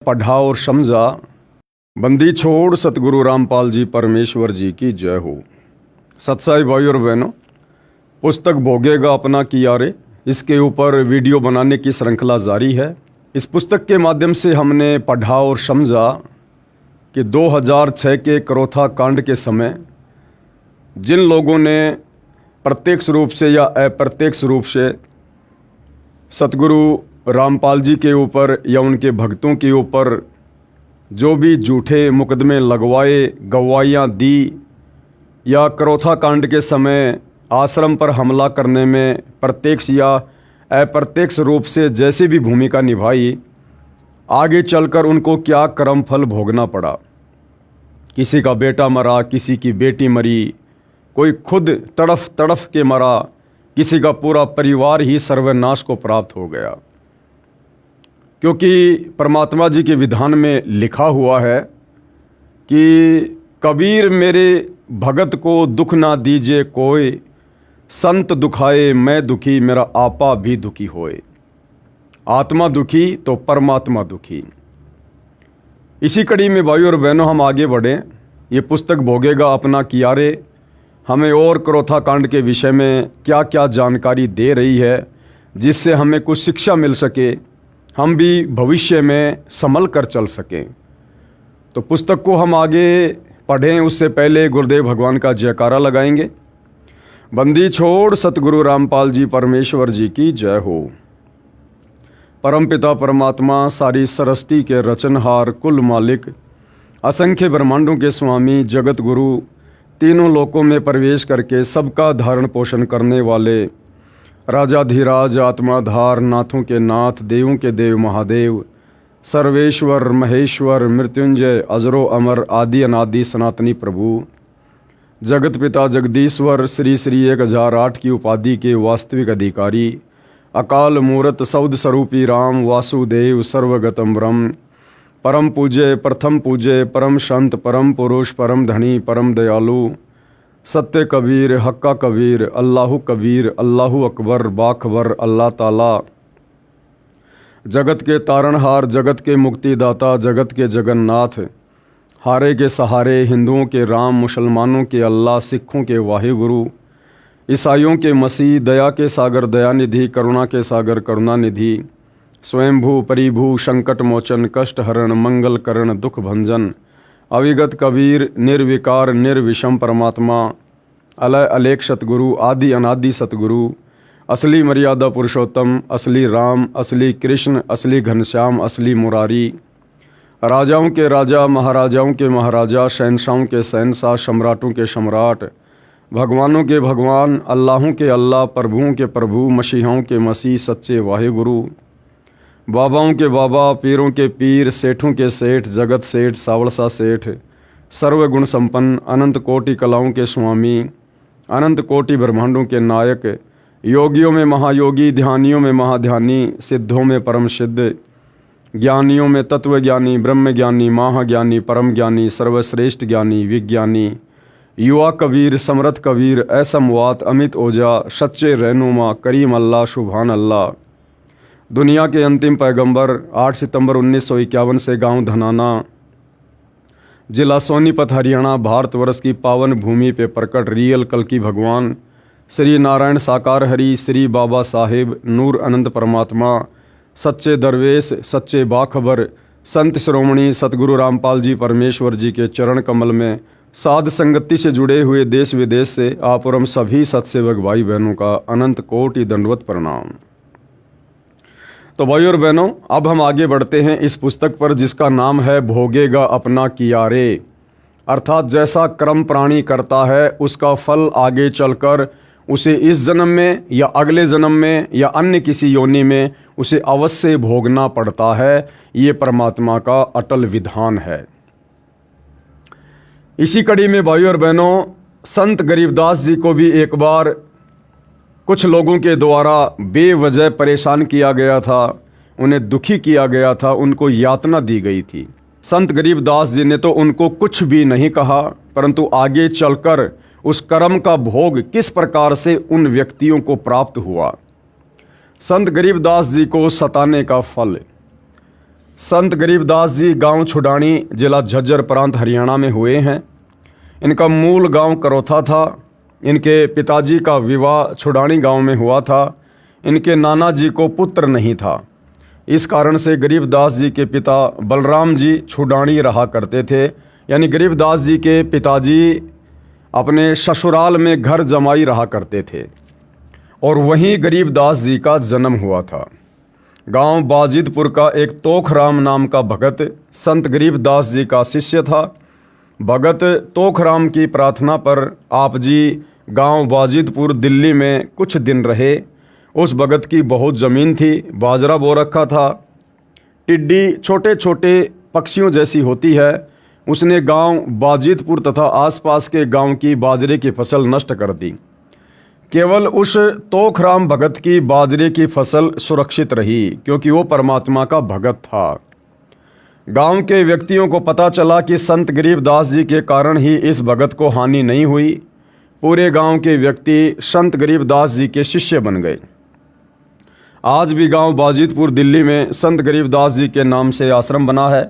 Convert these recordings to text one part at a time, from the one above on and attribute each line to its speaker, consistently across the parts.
Speaker 1: पढ़ा और समझा। बंदी छोड़ सतगुरु रामपाल जी परमेश्वर जी की जय हो। सत्साई भाई और बहनों, पुस्तक भोगेगा अपना किया रे, इसके ऊपर वीडियो बनाने की श्रृंखला जारी है। इस पुस्तक के माध्यम से हमने पढ़ा और समझा कि 2006 के करोथा कांड के समय जिन लोगों ने प्रत्यक्ष रूप से या अप्रत्यक्ष रूप से सतगुरु रामपाल जी के ऊपर या उनके भक्तों के ऊपर जो भी झूठे मुकदमे लगवाए, गवाहियाँ दी, या करोथा कांड के समय आश्रम पर हमला करने में प्रत्यक्ष या अप्रत्यक्ष रूप से जैसी भी भूमिका निभाई, आगे चलकर उनको क्या कर्म फल भोगना पड़ा। किसी का बेटा मरा, किसी की बेटी मरी, कोई खुद तड़फ तड़फ के मरा, किसी का पूरा परिवार ही सर्वनाश को प्राप्त हो गया। क्योंकि परमात्मा जी के विधान में लिखा हुआ है कि कबीर मेरे भगत को दुख ना दीजिए कोई, संत दुखाए मैं दुखी मेरा आपा भी दुखी होए। आत्मा दुखी तो परमात्मा दुखी। इसी कड़ी में भाइयों और बहनों हम आगे बढ़ें। ये पुस्तक भोगेगा अपना किया रे हमें और करोथा कांड के विषय में क्या क्या जानकारी दे रही है, जिससे हमें कुछ शिक्षा मिल सके, हम भी भविष्य में संभल कर चल सकें। तो पुस्तक को हम आगे पढ़ें उससे पहले गुरुदेव भगवान का जयकारा लगाएंगे। बंदी छोड़ सतगुरु रामपाल जी परमेश्वर जी की जय हो। परमपिता परमात्मा सारी सरस्ती के रचनहार, कुल मालिक, असंख्य ब्रह्मांडों के स्वामी, जगत गुरु, तीनों लोकों में प्रवेश करके सबका धारण पोषण करने वाले राजाधिराज, आत्माधार, नाथों के नाथ, देवों के देव महादेव, सर्वेश्वर महेश्वर, मृत्युंजय, अजरो अमर, आदि अनादि सनातनी प्रभु, जगत पिता जगदीश्वर, श्री श्री 1008 की उपाधि के वास्तविक अधिकारी, अकाल मूरत सौद स्वरूपी राम वासुदेव सर्वगतम ब्रह्म, परम पूज्य प्रथम पूज्य परम संत परम पुरुष परम धनी परम दयालु, सत्य कबीर हक्का कबीर, अल्लाहु कबीर, अल्लाहु अकबर, बाखबर, अल्लाह ताला, जगत के तारणहार, जगत के मुक्तिदाता, जगत के जगन्नाथ, हारे के सहारे, हिंदुओं के राम, मुसलमानों के अल्लाह, सिखों के वाहिगुरु, ईसाइयों के मसीह, दया के सागर दयानिधि, करुणा के सागर करुणानिधि, स्वयंभू परिभू, संकट मोचन, कष्ट हरण, मंगल करण, दुख भंजन, अविगत कबीर, निर्विकार निर्विषम परमात्मा, अलय अलेख सतगुरु, आदि अनादि सतगुरु, असली मर्यादा पुरुषोत्तम, असली राम, असली कृष्ण, असली घनश्याम, असली मुरारी, राजाओं के राजा, महाराजाओं के महाराजा, शहनशाहों के शहनशाह, सम्राटों के सम्राट, भगवानों के भगवान, अल्लाहों के अल्लाह, प्रभुओं के प्रभु, मसीहाओं के मसीह, सच्चे वाहिगुरु, बाबाओं के बाबा, पीरों के पीर, सेठों के सेठ, जगत सेठ, सावड़सा सेठ, सर्वगुण संपन्न, अनंत कोटि कलाओं के स्वामी, अनंत कोटि ब्रह्मांडों के नायक, योगियों में महायोगी, ध्यानियों में महाध्यानी, सिद्धों में परम सिद्ध, ज्ञानियों में तत्वज्ञानी, ब्रह्मज्ञानी, महाज्ञानी, परम ज्ञानी, सर्वश्रेष्ठ ज्ञानी, विज्ञानी, युवा कबीर, समर्थ कबीर, असमवात, अमित ओझा, सच्चे रहनुमा, करीम अल्लाह, सुभान अल्लाह, दुनिया के अंतिम पैगंबर, 8 सितंबर 1951 से गांव धनाना, जिला सोनीपत, हरियाणा, भारतवर्ष की पावन भूमि पे प्रकट रियल कल्कि भगवान, श्री नारायण साकार हरि, श्री बाबा साहेब, नूर अनंत परमात्मा, सच्चे दरवेश, सच्चे बाखबर, संत श्रोमणी सतगुरु रामपाल जी परमेश्वर जी के चरण कमल में साध संगति से जुड़े हुए देश विदेश से आप और हम सभी सत्सेवक भाई बहनों का अनंत कोटि दंडवत प्रणाम। तो भाई और बहनों, अब हम आगे बढ़ते हैं इस पुस्तक पर जिसका नाम है भोगेगा अपना किया रे। अर्थात जैसा कर्म प्राणी करता है उसका फल आगे चलकर उसे इस जन्म में या अगले जन्म में या अन्य किसी योनि में उसे अवश्य भोगना पड़ता है। ये परमात्मा का अटल विधान है। इसी कड़ी में भाई और बहनों, संत गरीबदास जी को भी एक बार कुछ लोगों के द्वारा बेवजह परेशान किया गया था, उन्हें दुखी किया गया था, उनको यातना दी गई थी। संत गरीबदास जी ने तो उनको कुछ भी नहीं कहा, परंतु आगे चलकर उस कर्म का भोग किस प्रकार से उन व्यक्तियों को प्राप्त हुआ। संत गरीबदास जी को सताने का फल। संत गरीबदास जी गांव छुडानी, जिला झज्जर, प्रांत हरियाणा में हुए हैं। इनका मूल गांव करौथा था। इनके पिताजी का विवाह छुडानी गांव में हुआ था। इनके नाना जी को पुत्र नहीं था। इस कारण से गरीबदास जी के पिता बलराम जी छुडानी रहा करते थे। यानी गरीबदास जी के पिताजी अपने ससुराल में घर जमाई रहा करते थे और वहीं गरीबदास जी का जन्म हुआ था। गांव बाजिदपुर का एक तोखराम नाम का भगत संत गरीबदास जी का शिष्य था। भगत तोखराम की प्रार्थना पर आप जी गांव बाजिदपुर दिल्ली में कुछ दिन रहे। उस भगत की बहुत ज़मीन थी, बाजरा बो रखा था। टिड्डी छोटे छोटे पक्षियों जैसी होती है। उसने गांव बाजिदपुर तथा आसपास के गांव की बाजरे की फसल नष्ट कर दी। केवल उस तोखराम भगत की बाजरे की फसल सुरक्षित रही, क्योंकि वो परमात्मा का भगत था। गांव के व्यक्तियों को पता चला कि संत गरीबदास जी के कारण ही इस भगत को हानि नहीं हुई। पूरे गांव के व्यक्ति संत गरीबदास जी के शिष्य बन गए। आज भी गांव बाजिदपुर दिल्ली में संत गरीबदास जी के नाम से आश्रम बना है।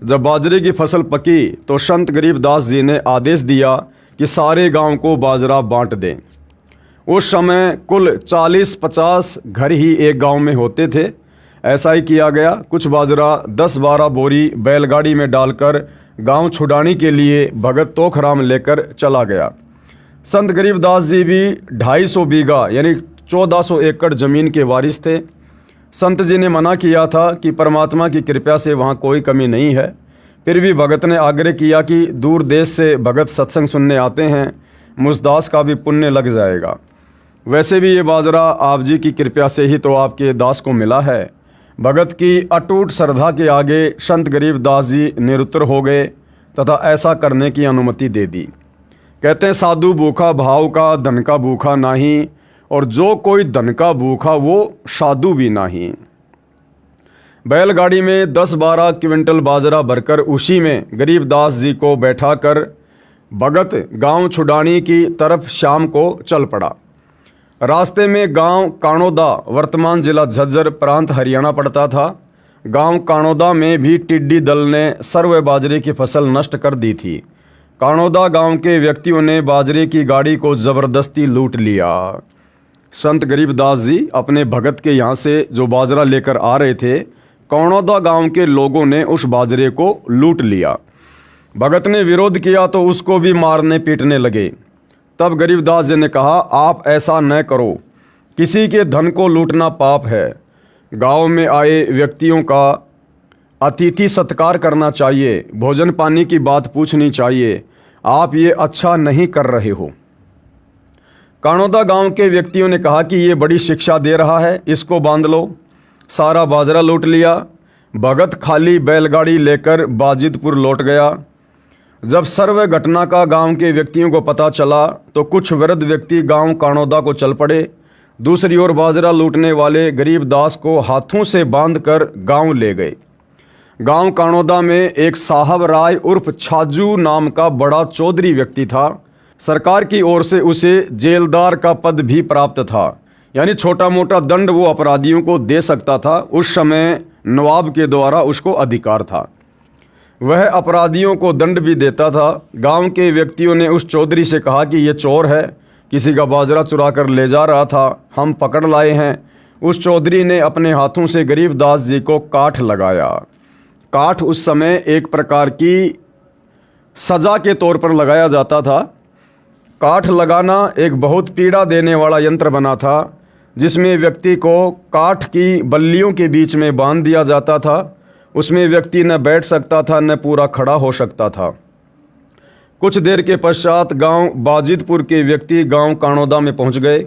Speaker 1: जब बाजरे की फसल पकी तो संत गरीबदास जी ने आदेश दिया कि सारे गांव को बाजरा बांट दें। उस समय कुल 40-50 घर ही एक गांव में होते थे। ऐसा ही किया गया। कुछ बाजरा 10-12 बोरी बैलगाड़ी में डालकर गांव छुडानी के लिए भगत तोखराम लेकर चला गया। संत गरीबदास जी भी 250 बीघा यानी 1400 एकड़ ज़मीन के वारिस थे। संत जी ने मना किया था कि परमात्मा की कृपा से वहाँ कोई कमी नहीं है। फिर भी भगत ने आग्रह किया कि दूर देश से भगत सत्संग सुनने आते हैं, मुझदास का भी पुण्य लग जाएगा। वैसे भी ये बाजरा आप जी की कृपा से ही तो आपके दास को मिला है। भगत की अटूट श्रद्धा के आगे संत गरीबदास जी निरुत्तर हो गए तथा ऐसा करने की अनुमति दे दी। कहते हैं, साधु भूखा भाव का, धन का भूखा नहीं, और जो कोई धन का भूखा वो साधु भी नहीं। बैलगाड़ी में 10-12 क्विंटल बाजरा भरकर उसी में गरीबदास जी को बैठाकर भगत गांव छुडानी की तरफ शाम को चल पड़ा। रास्ते में गांव काणोदा, वर्तमान जिला झज्जर, प्रांत हरियाणा पड़ता था। गांव काणोदा में भी टिड्डी दल ने सर्व बाजरे की फसल नष्ट कर दी थी। काणोदा गांव के व्यक्तियों ने बाजरे की गाड़ी को जबरदस्ती लूट लिया। संत गरीबदास जी अपने भगत के यहाँ से जो बाजरा लेकर आ रहे थे, काणोदा गांव के लोगों ने उस बाजरे को लूट लिया। भगत ने विरोध किया तो उसको भी मारने पीटने लगे। तब गरीबदास जी ने कहा, आप ऐसा न करो, किसी के धन को लूटना पाप है। गांव में आए व्यक्तियों का अतिथि सत्कार करना चाहिए, भोजन पानी की बात पूछनी चाहिए। आप ये अच्छा नहीं कर रहे हो। काणोदा गांव के व्यक्तियों ने कहा कि ये बड़ी शिक्षा दे रहा है, इसको बांध लो। सारा बाजरा लूट लिया। भगत खाली बैलगाड़ी लेकर बाजिदपुर लौट गया। जब सर्व घटना का गांव के व्यक्तियों को पता चला तो कुछ वृद्ध व्यक्ति गांव काणोदा को चल पड़े। दूसरी ओर बाजरा लूटने वाले गरीबदास को हाथों से बांधकर गांव ले गए। गांव काणोदा में एक साहब राय उर्फ छाजू नाम का बड़ा चौधरी व्यक्ति था। सरकार की ओर से उसे जेलदार का पद भी प्राप्त था, यानी छोटा मोटा दंड वो अपराधियों को दे सकता था। उस समय नवाब के द्वारा उसको अधिकार था। वह अपराधियों को दंड भी देता था। गांव के व्यक्तियों ने उस चौधरी से कहा कि ये चोर है, किसी का बाजरा चुरा कर ले जा रहा था, हम पकड़ लाए हैं। उस चौधरी ने अपने हाथों से गरीबदास जी को काठ लगाया। काठ उस समय एक प्रकार की सजा के तौर पर लगाया जाता था। काठ लगाना एक बहुत पीड़ा देने वाला यंत्र बना था, जिसमें व्यक्ति को काठ की बल्लियों के बीच में बांध दिया जाता था। उसमें व्यक्ति न बैठ सकता था न पूरा खड़ा हो सकता था। कुछ देर के पश्चात गांव बाजिदपुर के व्यक्ति गांव काणोदा में पहुंच गए।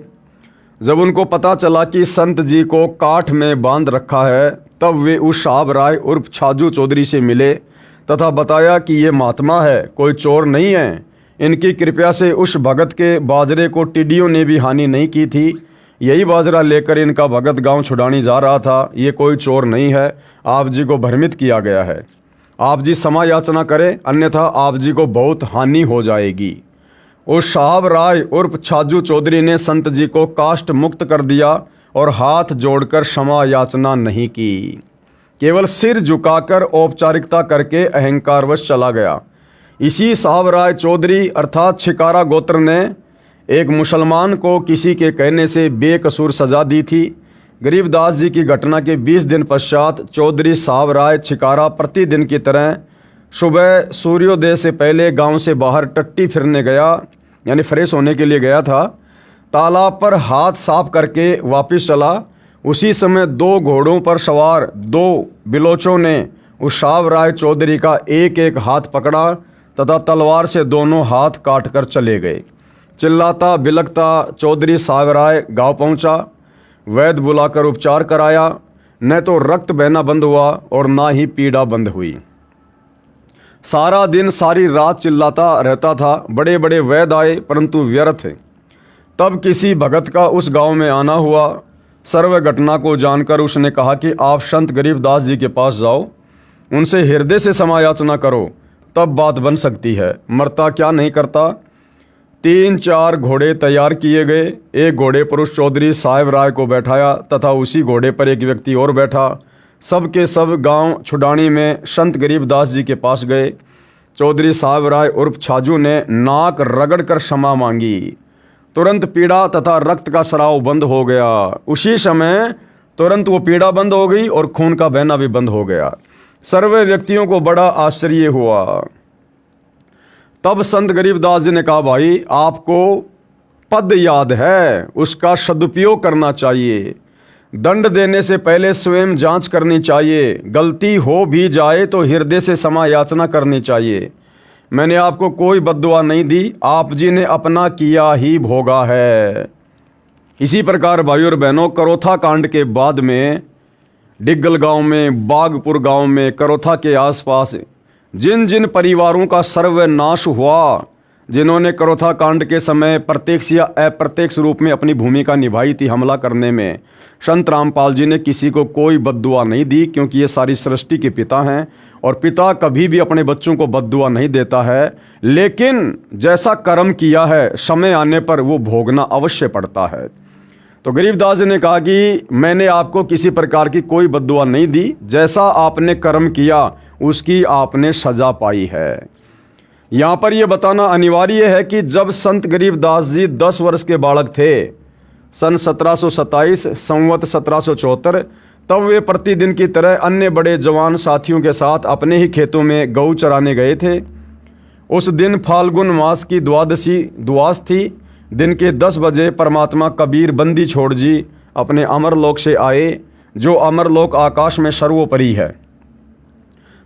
Speaker 1: जब उनको पता चला कि संत जी को काठ में बांध रखा है, तब वे उस साहब राय उर्फ छाजू चौधरी से मिले तथा बताया कि ये महात्मा है, कोई चोर नहीं है। इनकी कृपा से उस भगत के बाजरे को टिड्डियों ने भी हानि नहीं की थी। यही बाजरा लेकर इनका भगत गांव छुडानी जा रहा था। ये कोई चोर नहीं है, आप जी को भ्रमित किया गया है। आप जी क्षमा याचना करें, अन्यथा आप जी को बहुत हानि हो जाएगी। उस साहब राय उर्फ छाजू चौधरी ने संत जी को काष्ट मुक्त कर दिया और हाथ जोड़कर क्षमा याचना नहीं की। केवल सिर झुकाकर औपचारिकता करके अहंकारवश चला गया। इसी साहब राय चौधरी अर्थात छिकारा गोत्र ने एक मुसलमान को किसी के कहने से बेकसूर सजा दी थी। गरीबदास जी की घटना के 20 दिन पश्चात चौधरी साहब राय छिकारा प्रतिदिन की तरह सुबह सूर्योदय से पहले गांव से बाहर टट्टी फिरने गया, यानी फ्रेश होने के लिए गया था। तालाब पर हाथ साफ करके वापस चला। उसी समय 2 घोड़ों पर सवार 2 बिलोचों ने उस साहब राय चौधरी का एक एक हाथ पकड़ा तथा तलवार से दोनों हाथ काट कर चले गए। चिल्लाता बिलखता चौधरी साहब राय गाँव पहुँचा। वैद्य बुलाकर उपचार कराया। न तो रक्त बहना बंद हुआ और ना ही पीड़ा बंद हुई। सारा दिन सारी रात चिल्लाता रहता था। बड़े बड़े वैद्य आए परंतु व्यर्थ। तब किसी भगत का उस गांव में आना हुआ। सर्व घटना को जानकर उसने कहा कि आप संत गरीबदास जी के पास जाओ, उनसे हृदय से समायाचना करो, तब बात बन सकती है। मरता क्या नहीं करता। 3-4 घोड़े तैयार किए गए। एक घोड़े पर उस चौधरी साहब राय को बैठाया तथा उसी घोड़े पर एक व्यक्ति और बैठा। सब के सब गांव छुडानी में संत गरीबदास जी के पास गए। चौधरी साहब राय उर्फ छाजू ने नाक रगड़ कर क्षमा मांगी। तुरंत पीड़ा तथा रक्त का स्राव बंद हो गया। उसी समय तुरंत वो पीड़ा बंद हो गई और खून का बहना भी बंद हो गया। सर्वे व्यक्तियों को बड़ा आश्चर्य हुआ। तब संत गरीबदास जी ने कहा, भाई आपको पद याद है, उसका सदुपयोग करना चाहिए। दंड देने से पहले स्वयं जांच करनी चाहिए। गलती हो भी जाए तो हृदय से क्षमा याचना करनी चाहिए। मैंने आपको कोई बद्दुआ नहीं दी, आप जी ने अपना किया ही भोगा है। इसी प्रकार भाइयों और बहनों, करोथा कांड के बाद में डिग्गल गांव में, बागपुर गांव में, करोथा के आसपास जिन जिन परिवारों का सर्वनाश हुआ, जिन्होंने करोथा कांड के समय प्रत्यक्ष या अप्रत्यक्ष रूप में अपनी भूमिका निभाई थी हमला करने में, संत रामपाल जी ने किसी को कोई बद्दुआ नहीं दी, क्योंकि ये सारी सृष्टि के पिता हैं और पिता कभी भी अपने बच्चों को बद्दुआ नहीं देता है। लेकिन जैसा कर्म किया है समय आने पर वो भोगना अवश्य पड़ता है। तो गरीबदास जी ने कहा कि मैंने आपको किसी प्रकार की कोई बद्दुआ नहीं दी, जैसा आपने कर्म किया उसकी आपने सजा पाई है। यहाँ पर यह बताना अनिवार्य है कि जब संत गरीबदास जी 10 वर्ष के बालक थे, सन 1727 संवत 1774, तब वे प्रतिदिन की तरह अन्य बड़े जवान साथियों के साथ अपने ही खेतों में गऊ चराने गए थे। उस दिन फाल्गुन मास की द्वादशी द्वास थी। दिन के 10 बजे परमात्मा कबीर बंदी छोड़ जी अपने अमरलोक से आए, जो अमरलोक आकाश में सर्वोपरि है।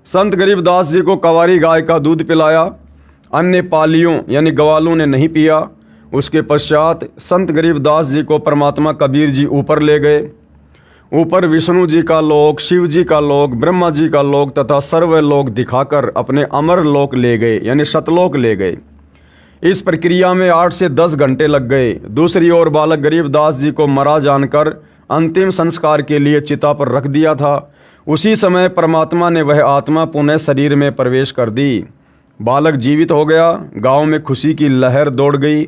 Speaker 1: संत गरीबदास जी को कवारी गाय का दूध पिलाया, अन्य पालियों यानी गवालों ने नहीं पिया। उसके पश्चात संत गरीबदास जी को परमात्मा कबीर जी ऊपर ले गए। ऊपर विष्णु जी का लोक, शिव जी का लोक, ब्रह्मा जी का लोक तथा सर्व लोक दिखाकर अपने अमर लोक ले गए, यानी सतलोक ले गए। इस प्रक्रिया में 8 से 10 घंटे लग गए। दूसरी ओर बालक गरीबदास जी को मरा जानकर अंतिम संस्कार के लिए चिता पर रख दिया था। उसी समय परमात्मा ने वह आत्मा पुनः शरीर में प्रवेश कर दी। बालक जीवित हो गया। गांव में खुशी की लहर दौड़ गई।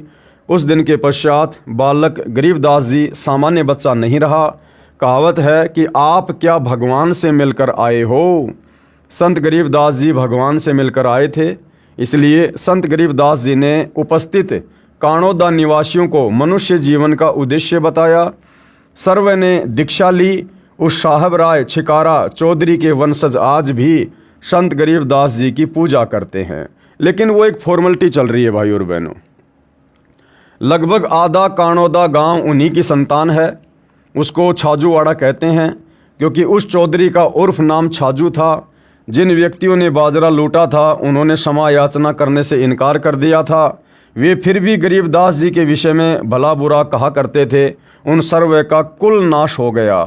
Speaker 1: उस दिन के पश्चात बालक गरीबदास जी सामान्य बच्चा नहीं रहा। कहावत है कि आप क्या भगवान से मिलकर आए हो। संत गरीबदास जी भगवान से मिलकर आए थे। इसलिए संत गरीबदास जी ने उपस्थित काणोदा निवासियों को मनुष्य जीवन का उद्देश्य बताया। सर्व ने दीक्षा ली। उस साहब राय छिकारा चौधरी के वंशज आज भी संत गरीबदास जी की पूजा करते हैं, लेकिन वो एक फॉर्मेलिटी चल रही है भाई और बहनों। लगभग आधा काणोदा गांव उन्हीं की संतान है। उसको छाजूवाड़ा कहते हैं, क्योंकि उस चौधरी का उर्फ नाम छाजू था। जिन व्यक्तियों ने बाजरा लूटा था उन्होंने क्षमा याचना करने से इनकार कर दिया था। वे फिर भी गरीबदास जी के विषय में भला बुरा कहा करते थे। उन सर्व का कुल नाश हो गया।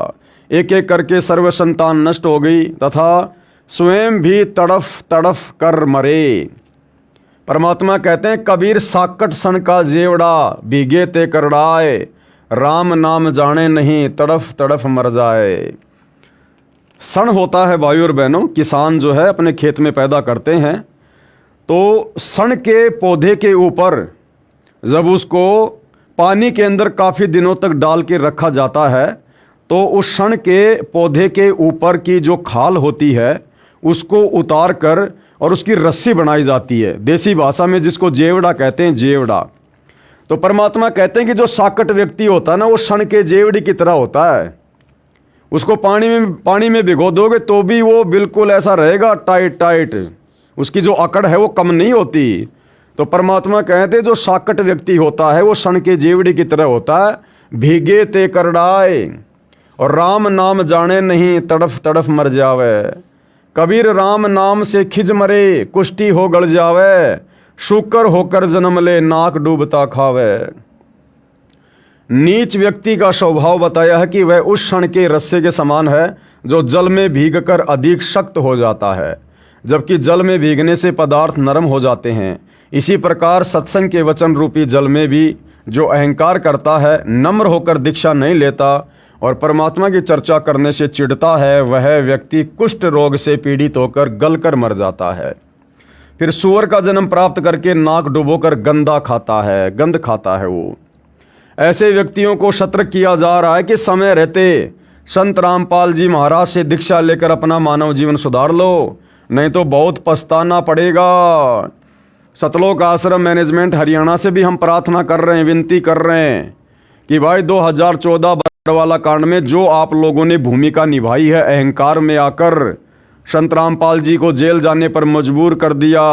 Speaker 1: एक एक करके सर्व संतान नष्ट हो गई तथा स्वयं भी तड़फ तड़फ कर मरे। परमात्मा कहते हैं, कबीर साकट सन का जेवड़ा भीगे ते करड़ाए, राम नाम जाने नहीं तड़फ तड़फ मर जाए। सन होता है भाइयों और बहनों, किसान जो है अपने खेत में पैदा करते हैं, तो सन के पौधे के ऊपर जब उसको पानी के अंदर काफ़ी दिनों तक डाल के रखा जाता है तो उस क्षण के पौधे के ऊपर की जो खाल होती है उसको उतार कर और उसकी रस्सी बनाई जाती है, देसी भाषा में जिसको जेवड़ा कहते हैं, जेवड़ा। तो परमात्मा कहते हैं कि जो साकट व्यक्ति होता है ना, वो क्षण के जेवड़ी की तरह होता है। उसको पानी में भिगो दोगे तो भी वो बिल्कुल ऐसा रहेगा, टाइट टाइट, उसकी जो अकड़ है वो कम नहीं होती। तो परमात्मा कहते हैं जो साकट व्यक्ति होता है वो क्षण के जेवड़ी की तरह होता है, भीगे ते करड़ाए और राम नाम जाने नहीं, तड़फ तड़फ मर जावे। कबीर राम नाम से खिज मरे, कुष्टी हो गल जावे, शुकर होकर जन्म ले, नाक डूबता खावे। नीच व्यक्ति का स्वभाव बताया है कि वह उस क्षण के रस्से के समान है जो जल में भीगकर अधिक सख्त हो जाता है, जबकि जल में भीगने से पदार्थ नरम हो जाते हैं। इसी प्रकार सत्संग के वचन रूपी जल में भी जो अहंकार करता है, नम्र होकर दीक्षा नहीं लेता और परमात्मा की चर्चा करने से चिढ़ता है, वह व्यक्ति कुष्ठ रोग से पीड़ित होकर गलकर मर जाता है। फिर सूअर का जन्म प्राप्त करके नाक डुबोकर गंदा खाता है, गंध खाता है वो। ऐसे व्यक्तियों को सतर्क किया जा रहा है कि समय रहते संत रामपाल जी महाराज से दीक्षा लेकर अपना मानव जीवन सुधार लो, नहीं तो बहुत पछताना पड़ेगा। सतलोक आश्रम मैनेजमेंट हरियाणा से भी हम प्रार्थना कर रहे हैं, विनती कर रहे हैं कि भाई 2014 बरवाला कांड में जो आप लोगों ने भूमिका निभाई है, अहंकार में आकर संत रामपाल जी को जेल जाने पर मजबूर कर दिया,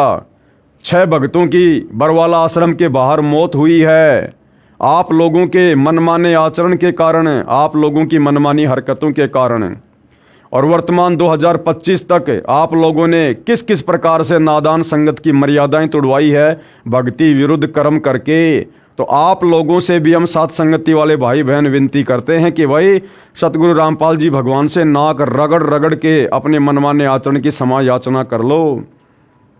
Speaker 1: 6 भक्तों की बरवाला आश्रम के बाहर मौत हुई है, आप लोगों के मनमाने आचरण के कारण, आप लोगों की मनमानी हरकतों के कारण। और वर्तमान 2025 तक आप लोगों ने किस किस प्रकार से नादान संगत की मर्यादाएं तोड़वाई है, भक्ति विरुद्ध कर्म करके। तो आप लोगों से भी हम साथ संगति वाले भाई बहन विनती करते हैं कि भाई सतगुरु रामपाल जी भगवान से नाक रगड़ रगड़ के अपने मनमाने आचरण की क्षमा याचना कर लो।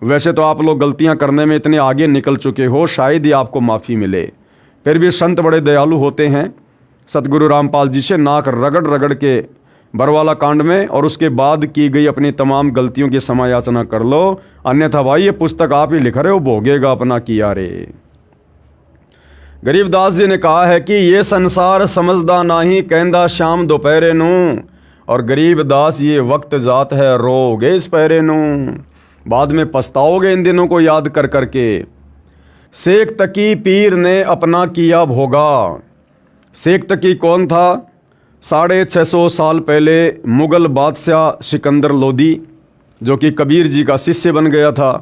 Speaker 1: वैसे तो आप लोग गलतियां करने में इतने आगे निकल चुके हो, शायद ही आपको माफ़ी मिले। फिर भी संत बड़े दयालु होते हैं, सतगुरु रामपाल जी से नाक रगड़ रगड़ के बरवाला कांड में और उसके बाद की गई अपनी तमाम गलतियों की क्षमा याचना कर लो, अन्यथा भाई ये पुस्तक आप ही लिख रहे हो, भोगेगा अपना किया रे। गरीबदास जी ने कहा है कि ये संसार समझदा नाही, कहंदा शाम दोपहरे नू, और गरीबदास ये वक्त जात है, रोगे इस पहरे नू, बाद में पछताओगे इन दिनों को याद कर करके। शेख तकी पीर ने अपना किया भोगा। शेख तकी कौन था? 650 साल पहले मुग़ल बादशाह सिकंदर लोदी, जो कि कबीर जी का शिष्य बन गया था,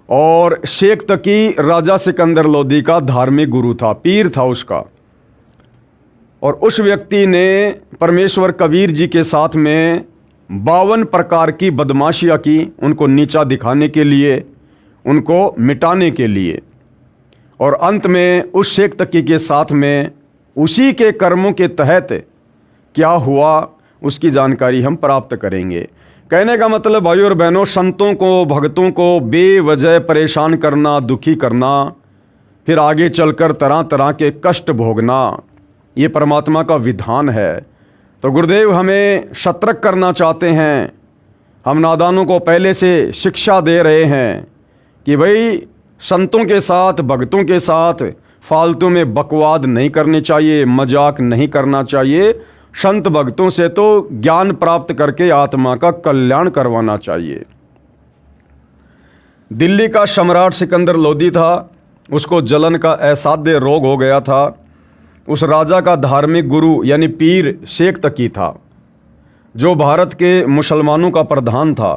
Speaker 1: और शेख तकी राजा सिकंदर लोदी का धार्मिक गुरु था, पीर था उसका। और उस व्यक्ति ने परमेश्वर कबीर जी के साथ में 52 प्रकार की बदमाशियाँ की, उनको नीचा दिखाने के लिए, उनको मिटाने के लिए। और अंत में उस शेख तकी के साथ में उसी के कर्मों के तहत क्या हुआ उसकी जानकारी हम प्राप्त करेंगे। कहने का मतलब भाई और बहनों, संतों को, भक्तों को बेवजह परेशान करना, दुखी करना, फिर आगे चलकर तरह तरह के कष्ट भोगना, ये परमात्मा का विधान है। तो गुरुदेव हमें सतर्क करना चाहते हैं। हम नादानों को पहले से शिक्षा दे रहे हैं कि भाई संतों के साथ, भक्तों के साथ फालतू में बकवाद नहीं करनी चाहिए, मजाक नहीं करना चाहिए। संत भक्तों से तो ज्ञान प्राप्त करके आत्मा का कल्याण करवाना चाहिए। दिल्ली का सम्राट सिकंदर लोदी था, उसको जलन का असाध्य रोग हो गया था। उस राजा का धार्मिक गुरु यानी पीर शेख तकी था, जो भारत के मुसलमानों का प्रधान था।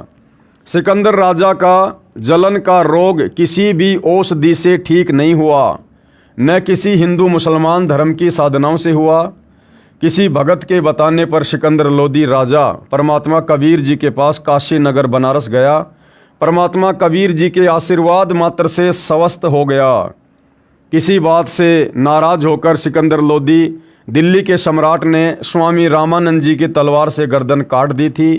Speaker 1: सिकंदर राजा का जलन का रोग किसी भी औषधि से ठीक नहीं हुआ, न किसी हिंदू मुसलमान धर्म की साधनाओं से हुआ। किसी भगत के बताने पर सिकंदर लोदी राजा परमात्मा कबीर जी के पास काशी नगर बनारस गया। परमात्मा कबीर जी के आशीर्वाद मात्र से स्वस्थ हो गया। किसी बात से नाराज होकर सिकंदर लोदी दिल्ली के सम्राट ने स्वामी रामानंद जी की तलवार से गर्दन काट दी थी।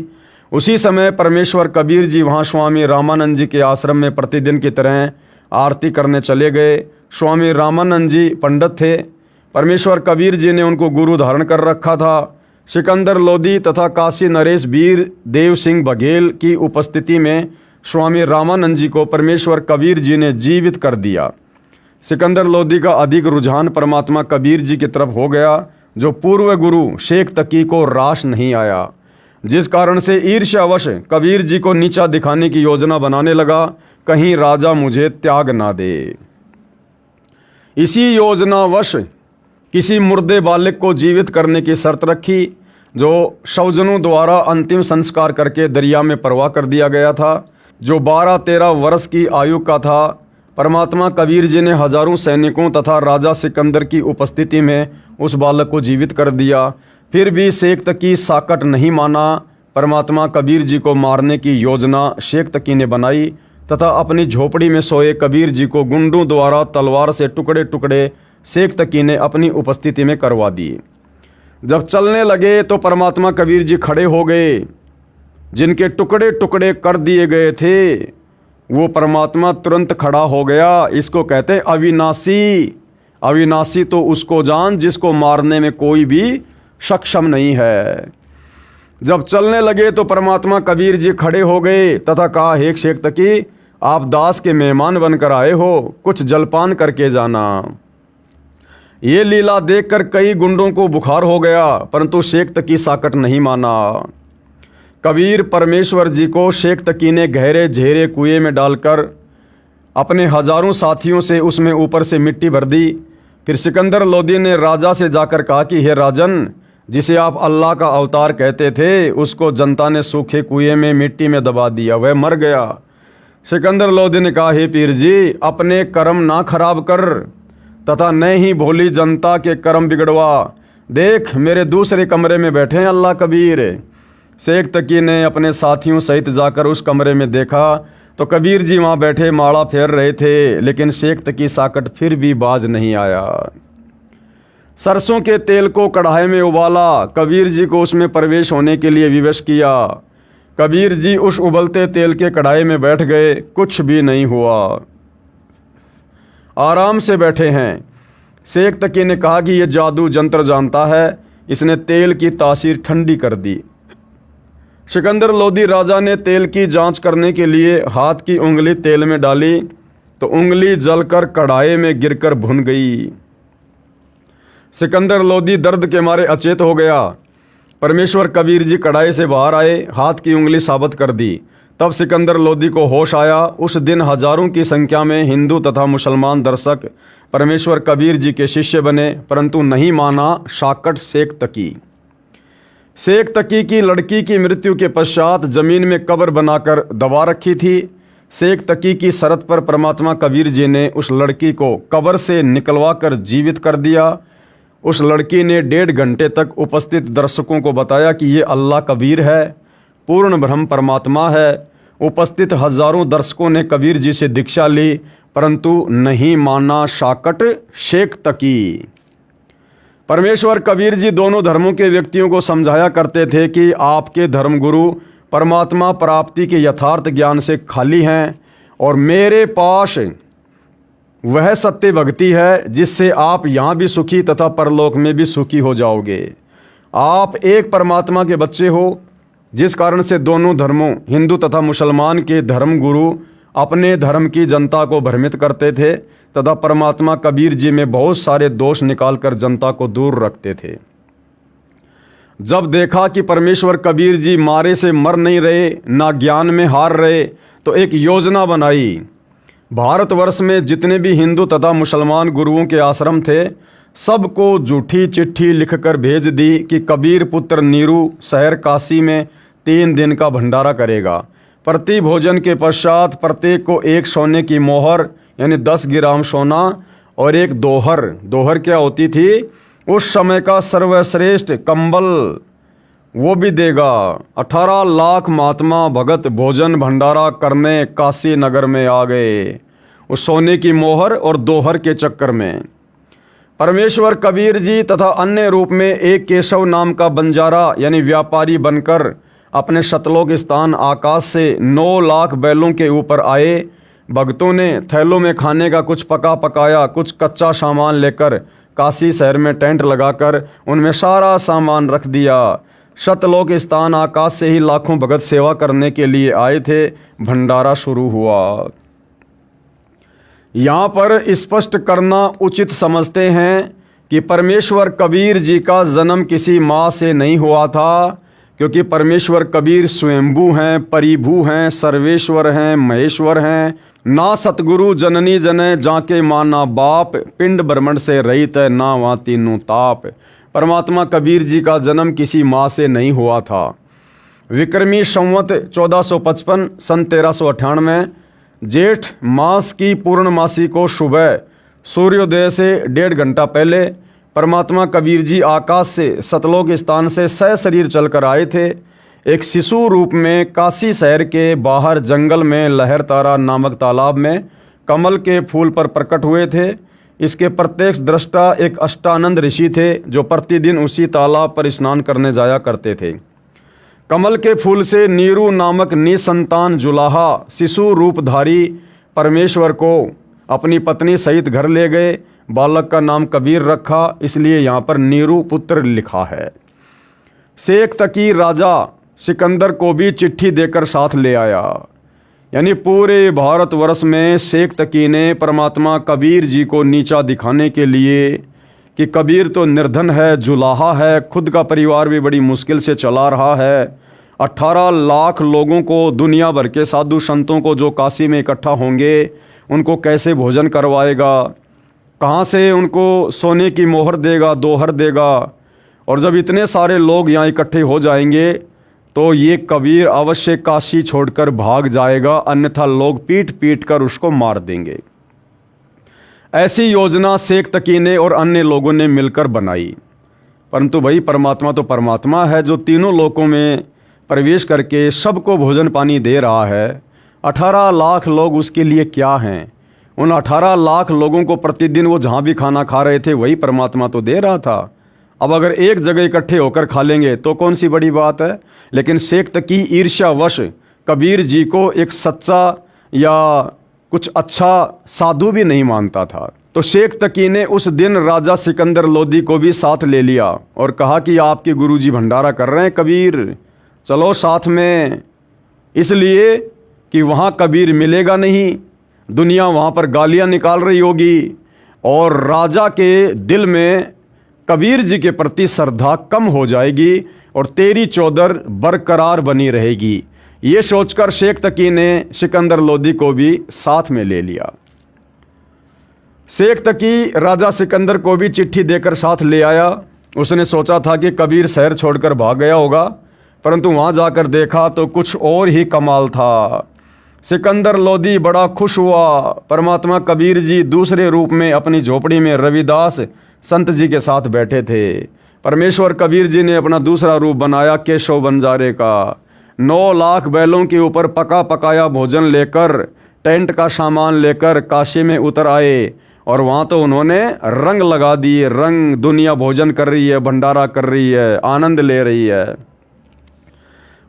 Speaker 1: उसी समय परमेश्वर कबीर जी वहाँ स्वामी रामानंद जी के आश्रम में प्रतिदिन की तरह आरती करने चले गए। स्वामी रामानंद जी पंडित थे, परमेश्वर कबीर जी ने उनको गुरु धारण कर रखा था। सिकंदर लोदी तथा काशी नरेश वीर देव सिंह बघेल की उपस्थिति में स्वामी रामानंद जी को परमेश्वर कबीर जी ने जीवित कर दिया। सिकंदर लोदी का अधिक रुझान परमात्मा कबीर जी की तरफ हो गया जो पूर्व गुरु शेख तकी को रास नहीं आया, जिस कारण से ईर्ष्यावश कबीर जी को नीचा दिखाने की योजना बनाने लगा, कहीं राजा मुझे त्याग ना दे। इसी योजनावश किसी मुर्दे बालक को जीवित करने की शर्त रखी, जो शवजनों द्वारा अंतिम संस्कार करके दरिया में परवाह कर दिया गया था, जो 12-13 वर्ष की आयु का था। परमात्मा कबीर जी ने हजारों सैनिकों तथा राजा सिकंदर की उपस्थिति में उस बालक को जीवित कर दिया। फिर भी शेख तकी साकट नहीं माना। परमात्मा कबीर जी को मारने की योजना शेख तकी ने बनाई तथा अपनी झोपड़ी में सोए कबीर जी को गुंडों द्वारा तलवार से टुकड़े टुकड़े शेख तकी ने अपनी उपस्थिति में करवा दिए। जब चलने लगे तो परमात्मा कबीर जी खड़े हो गए। जिनके टुकड़े टुकड़े कर दिए गए थे वो परमात्मा तुरंत खड़ा हो गया। इसको कहते हैं अविनाशी। अविनाशी तो उसको जान जिसको मारने में कोई भी सक्षम नहीं है। जब चलने लगे तो परमात्मा कबीर जी खड़े हो गए तथा कहा, हे शेख तकी, आप दास के मेहमान बनकर आए हो, कुछ जलपान करके जाना। ये लीला देखकर कई गुंडों को बुखार हो गया, परंतु शेख तकी साकट नहीं माना। कबीर परमेश्वर जी को शेख तकी ने गहरे झेरे कुएं में डालकर अपने हजारों साथियों से उसमें ऊपर से मिट्टी भर दी। फिर सिकंदर लोदी ने राजा से जाकर कहा कि हे राजन, जिसे आप अल्लाह का अवतार कहते थे, उसको जनता ने सूखे कुएं में मिट्टी में दबा दिया, वह मर गया। सिकंदर लोदी ने कहा, हे पीर जी, अपने कर्म ना खराब कर तथा न ही भोली जनता के कर्म बिगड़वा। देख, मेरे दूसरे कमरे में बैठे हैं अल्लाह कबीर। शेख तकी ने अपने साथियों सहित जाकर उस कमरे में देखा तो कबीर जी वहाँ बैठे माला फेर रहे थे, लेकिन शेख तकी साकट फिर भी बाज नहीं आया। सरसों के तेल को कढ़ाई में उबाला, कबीर जी को उसमें प्रवेश होने के लिए विवश किया। कबीर जी उस उबलते तेल के कढ़ाई में बैठ गए, कुछ भी नहीं हुआ, आराम से बैठे हैं। शेख तकी ने कहा कि यह जादू जंत्र जानता है, इसने तेल की तासीर ठंडी कर दी। सिकंदर लोदी राजा ने तेल की जांच करने के लिए हाथ की उंगली तेल में डाली तो उंगली जलकर कढ़ाई में गिरकर भुन गई। सिकंदर लोदी दर्द के मारे अचेत हो गया। परमेश्वर कबीर जी कढ़ाई से बाहर आए, हाथ की उंगली साबित कर दी। तब सिकंदर लोदी को होश आया। उस दिन हजारों की संख्या में हिंदू तथा मुसलमान दर्शक परमेश्वर कबीर जी के शिष्य बने, परंतु नहीं माना साकट शेख तकी। शेख तकी की लड़की की मृत्यु के पश्चात जमीन में कब्र बनाकर दबा रखी थी। शेख तकी की शर्त पर परमात्मा कबीर जी ने उस लड़की को कब्र से निकलवा कर जीवित कर दिया। उस लड़की ने 1.5 घंटे तक उपस्थित दर्शकों को बताया कि ये अल्लाह कबीर है, पूर्ण ब्रह्म परमात्मा है। उपस्थित हजारों दर्शकों ने कबीर जी से दीक्षा ली, परंतु नहीं माना साकट शेख तकी। परमेश्वर कबीर जी दोनों धर्मों के व्यक्तियों को समझाया करते थे कि आपके धर्मगुरु परमात्मा प्राप्ति के यथार्थ ज्ञान से खाली हैं और मेरे पास वह सत्य भक्ति है जिससे आप यहाँ भी सुखी तथा परलोक में भी सुखी हो जाओगे। आप एक परमात्मा के बच्चे हो, जिस कारण से दोनों धर्मों हिंदू तथा मुसलमान के धर्मगुरु अपने धर्म की जनता को भ्रमित करते थे तथा परमात्मा कबीर जी में बहुत सारे दोष निकालकर जनता को दूर रखते थे। जब देखा कि परमेश्वर कबीर जी मारे से मर नहीं रहे, ना ज्ञान में हार रहे, तो एक योजना बनाई। भारतवर्ष में जितने भी हिंदू तथा मुसलमान गुरुओं के आश्रम थे, सबको झूठी चिट्ठी लिखकर भेज दी कि कबीर पुत्र नीरू शहर काशी में 3 दिन का भंडारा करेगा। प्रति भोजन के पश्चात प्रत्येक को 1 सोने की मोहर यानी 10 ग्राम सोना और एक दोहर। दोहर क्या होती थी? उस समय का सर्वश्रेष्ठ कंबल, वो भी देगा। 18 लाख महात्मा भगत भोजन भंडारा करने काशी नगर में आ गए, उस सोने की मोहर और दोहर के चक्कर में। परमेश्वर कबीर जी तथा अन्य रूप में एक केशव नाम का बंजारा यानी व्यापारी बनकर अपने शतलोक स्थान आकाश से 9 लाख बैलों के ऊपर आए। भक्तों ने थैलों में खाने का कुछ पका पकाया, कुछ कच्चा सामान लेकर काशी शहर में टेंट लगाकर उनमें सारा सामान रख दिया। शतलोक स्थान आकाश से ही लाखों भगत सेवा करने के लिए आए थे। भंडारा शुरू हुआ। यहाँ पर स्पष्ट करना उचित समझते हैं कि परमेश्वर कबीर जी का जन्म किसी माँ से नहीं हुआ था, क्योंकि परमेश्वर कबीर स्वयंभू हैं, परिभू हैं, सर्वेश्वर हैं, महेश्वर हैं। ना सतगुरु जननी जने जाके माना बाप, पिंड ब्रह्मंड से रहित है ना वहाँ तीनों ताप। परमात्मा कबीर जी का जन्म किसी माँ से नहीं हुआ था। विक्रमी संवत 1455 सन 1398 जेठ मास की पूर्णमासी को सुबह सूर्योदय से 1.5 घंटा पहले परमात्मा कबीर जी आकाश से सतलोक स्थान से सशरीर चलकर आए थे। एक शिशु रूप में काशी शहर के बाहर जंगल में लहर तारा नामक तालाब में कमल के फूल पर प्रकट हुए थे। इसके प्रत्यक्ष दृष्टा एक अष्टानंद ऋषि थे जो प्रतिदिन उसी तालाब पर स्नान करने जाया करते थे। कमल के फूल से नीरू नामक निसंतान जुलाहा शिशु रूपधारी परमेश्वर को अपनी पत्नी सहित घर ले गए। बालक का नाम कबीर रखा, इसलिए यहाँ पर नीरू पुत्र लिखा है। शेख तकी राजा सिकंदर को भी चिट्ठी देकर साथ ले आया। यानी पूरे भारतवर्ष में शेख तकी ने परमात्मा कबीर जी को नीचा दिखाने के लिए कि कबीर तो निर्धन है, जुलाहा है, खुद का परिवार भी बड़ी मुश्किल से चला रहा है। 18 लाख लोगों को, दुनिया भर के साधु संतों को जो काशी में इकट्ठा होंगे, उनको कैसे भोजन करवाएगा, कहाँ से उनको सोने की मोहर देगा, दोहर देगा। और जब इतने सारे लोग यहाँ इकट्ठे हो जाएंगे तो ये कबीर अवश्य काशी छोड़कर भाग जाएगा, अन्यथा लोग पीट पीट कर उसको मार देंगे। ऐसी योजना शेख तकी ने और अन्य लोगों ने मिलकर बनाई। परंतु भाई परमात्मा तो परमात्मा है जो तीनों लोकों में प्रवेश करके सबको भोजन पानी दे रहा है। 18 लाख लोग उसके लिए क्या हैं? उन 18 लाख लोगों को प्रतिदिन वो जहाँ भी खाना खा रहे थे वही परमात्मा तो दे रहा था। अब अगर एक जगह इकट्ठे होकर खा लेंगे तो कौन सी बड़ी बात है। लेकिन शेख तकी ईर्ष्यावश कबीर जी को एक सच्चा या कुछ अच्छा साधु भी नहीं मानता था। तो शेख तकी ने उस दिन राजा सिकंदर लोदी को भी साथ ले लिया और कहा कि आपके गुरुजी भंडारा कर रहे हैं कबीर, चलो साथ में। इसलिए कि वहाँ कबीर मिलेगा नहीं, दुनिया वहाँ पर गालियाँ निकाल रही होगी और राजा के दिल में कबीर जी के प्रति श्रद्धा कम हो जाएगी और तेरी चौधर बरकरार बनी रहेगी। ये सोचकर शेख तकी ने सिकंदर लोदी को भी साथ में ले लिया। शेख तकी राजा सिकंदर को भी चिट्ठी देकर साथ ले आया। उसने सोचा था कि कबीर शहर छोड़कर भाग गया होगा, परंतु वहाँ जाकर देखा तो कुछ और ही कमाल था। सिकंदर लोदी बड़ा खुश हुआ। परमात्मा कबीर जी दूसरे रूप में अपनी झोपड़ी में रविदास संत जी के साथ बैठे थे। परमेश्वर कबीर जी ने अपना दूसरा रूप बनाया केशव बंजारे का। 9 लाख बैलों के ऊपर पका पकाया भोजन लेकर, टेंट का सामान लेकर काशी में उतर आए और वहाँ तो उन्होंने रंग लगा दिए। रंग, दुनिया भोजन कर रही है, भंडारा कर रही है, आनंद ले रही है।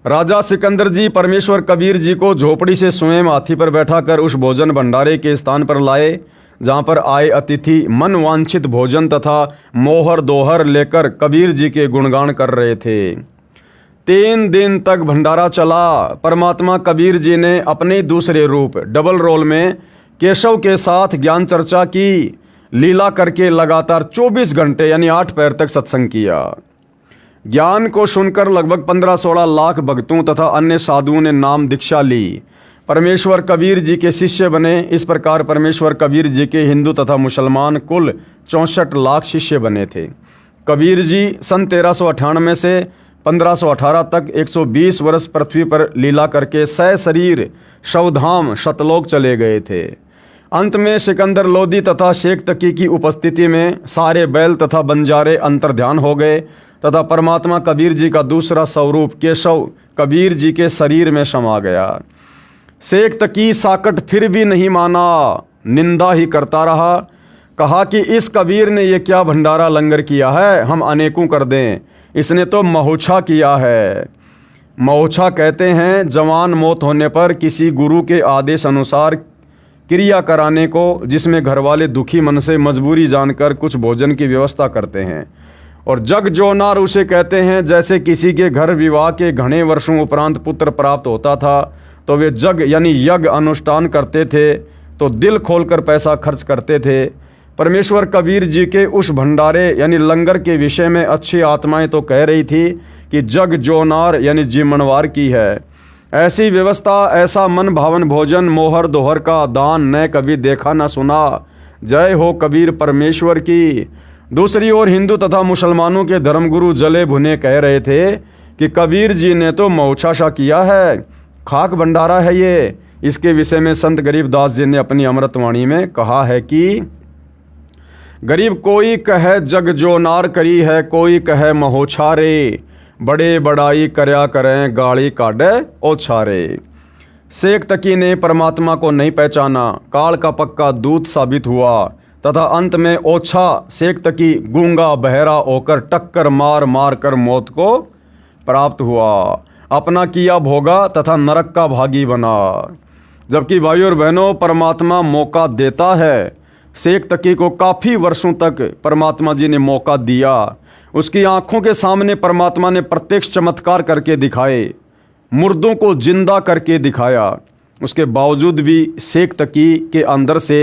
Speaker 1: राजा सिकंदर जी परमेश्वर कबीर जी को झोपड़ी से स्वयं हाथी पर बैठाकर उस भोजन भंडारे के स्थान पर लाए जहाँ पर आए अतिथि मन वांछित भोजन तथा मोहर दोहर लेकर कबीर जी के गुणगान कर रहे थे। 3 दिन तक भंडारा चला। परमात्मा कबीर जी ने अपने दूसरे रूप डबल रोल में केशव के साथ ज्ञान चर्चा की, लीला करके लगातार 24 घंटे यानी 8 पैर तक सत्संग किया। ज्ञान को सुनकर लगभग 15-16 लाख भक्तों तथा अन्य साधुओं ने नाम दीक्षा ली, परमेश्वर कबीर जी के शिष्य बने। इस प्रकार परमेश्वर कबीर जी के हिंदू तथा मुसलमान कुल 64 लाख शिष्य बने थे। कबीर जी सन 1398 से 1518 तक 120 वर्ष पृथ्वी पर लीला करके सशरीर शवधाम सतलोक चले गए थे। अंत में सिकंदर लोदी तथा शेख तकी की उपस्थिति में सारे बैल तथा बंजारे अंतर्ध्यान हो गए तथा परमात्मा कबीर जी का दूसरा स्वरूप केशव कबीर जी के शरीर में समा गया। शेख तकी साकट फिर भी नहीं माना, निंदा ही करता रहा। कहा कि इस कबीर ने ये क्या भंडारा लंगर किया है, हम अनेकों कर दें। इसने तो महोछा किया है। महोछा कहते हैं जवान मौत होने पर किसी गुरु के आदेश अनुसार क्रिया कराने को, जिसमें घर वाले दुखी मन से मजबूरी जानकर कुछ भोजन की व्यवस्था करते हैं। और जग जोनार उसे कहते हैं। जैसे किसी के घर विवाह के घने वर्षों उपरांत पुत्र प्राप्त होता था तो वे जग यानी यज्ञ अनुष्ठान करते थे, तो दिल खोलकर पैसा खर्च करते थे। परमेश्वर कबीर जी के उस भंडारे यानी लंगर के विषय में अच्छी आत्माएं तो कह रही थी कि जग जोनार यानी जीमणवार की है। ऐसी व्यवस्था, ऐसा मन भावन भोजन, मोहर दोहर का दान न कभी देखा न सुना। जय हो कबीर परमेश्वर की। दूसरी ओर हिंदू तथा मुसलमानों के धर्मगुरु जले भुने कह रहे थे कि कबीर जी ने तो मौछाशा किया है, खाक भंडारा है ये। इसके विषय में संत गरीबदास जी ने अपनी अमृतवाणी में कहा है कि गरीब कोई कहे जग जो नार करी है, कोई कहे महोछारे, बड़े बड़ाई करया करें गाड़ी काढ़े ओछारे। शेख तकी ने परमात्मा को नहीं पहचाना, काल का पक्का दूत साबित हुआ तथा अंत में ओछा शेख तकी गूंगा बहरा होकर टक्कर मार मार कर मौत को प्राप्त हुआ। अपना किया भोगा तथा नरक का भागी बना। जबकि भाइयों और बहनों, परमात्मा मौका देता है। शेख तकी को काफ़ी वर्षों तक परमात्मा जी ने मौका दिया। उसकी आंखों के सामने परमात्मा ने प्रत्यक्ष चमत्कार करके दिखाए, मुर्दों को जिंदा करके दिखाया। उसके बावजूद भी शेख तकी के अंदर से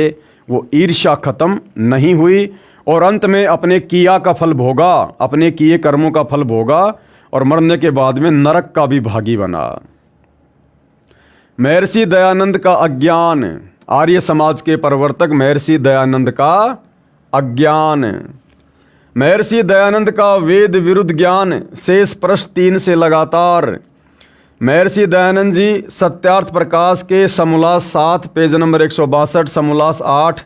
Speaker 1: वो ईर्ष्या खत्म नहीं हुई और अंत में अपने किया का फल भोगा, अपने किए कर्मों का फल भोगा और मरने के बाद में नरक का भी भागी बना। महर्षि दयानंद का अज्ञान, आर्य समाज के प्रवर्तक महर्षि दयानंद का अज्ञान। महर्षि दयानंद का वेद विरुद्ध ज्ञान, शेष प्रश्न 3 से लगातार। महर्षि दयानंद जी सत्यार्थ प्रकाश के समोल्लास 7 पेज नंबर 162, समोल्लास 8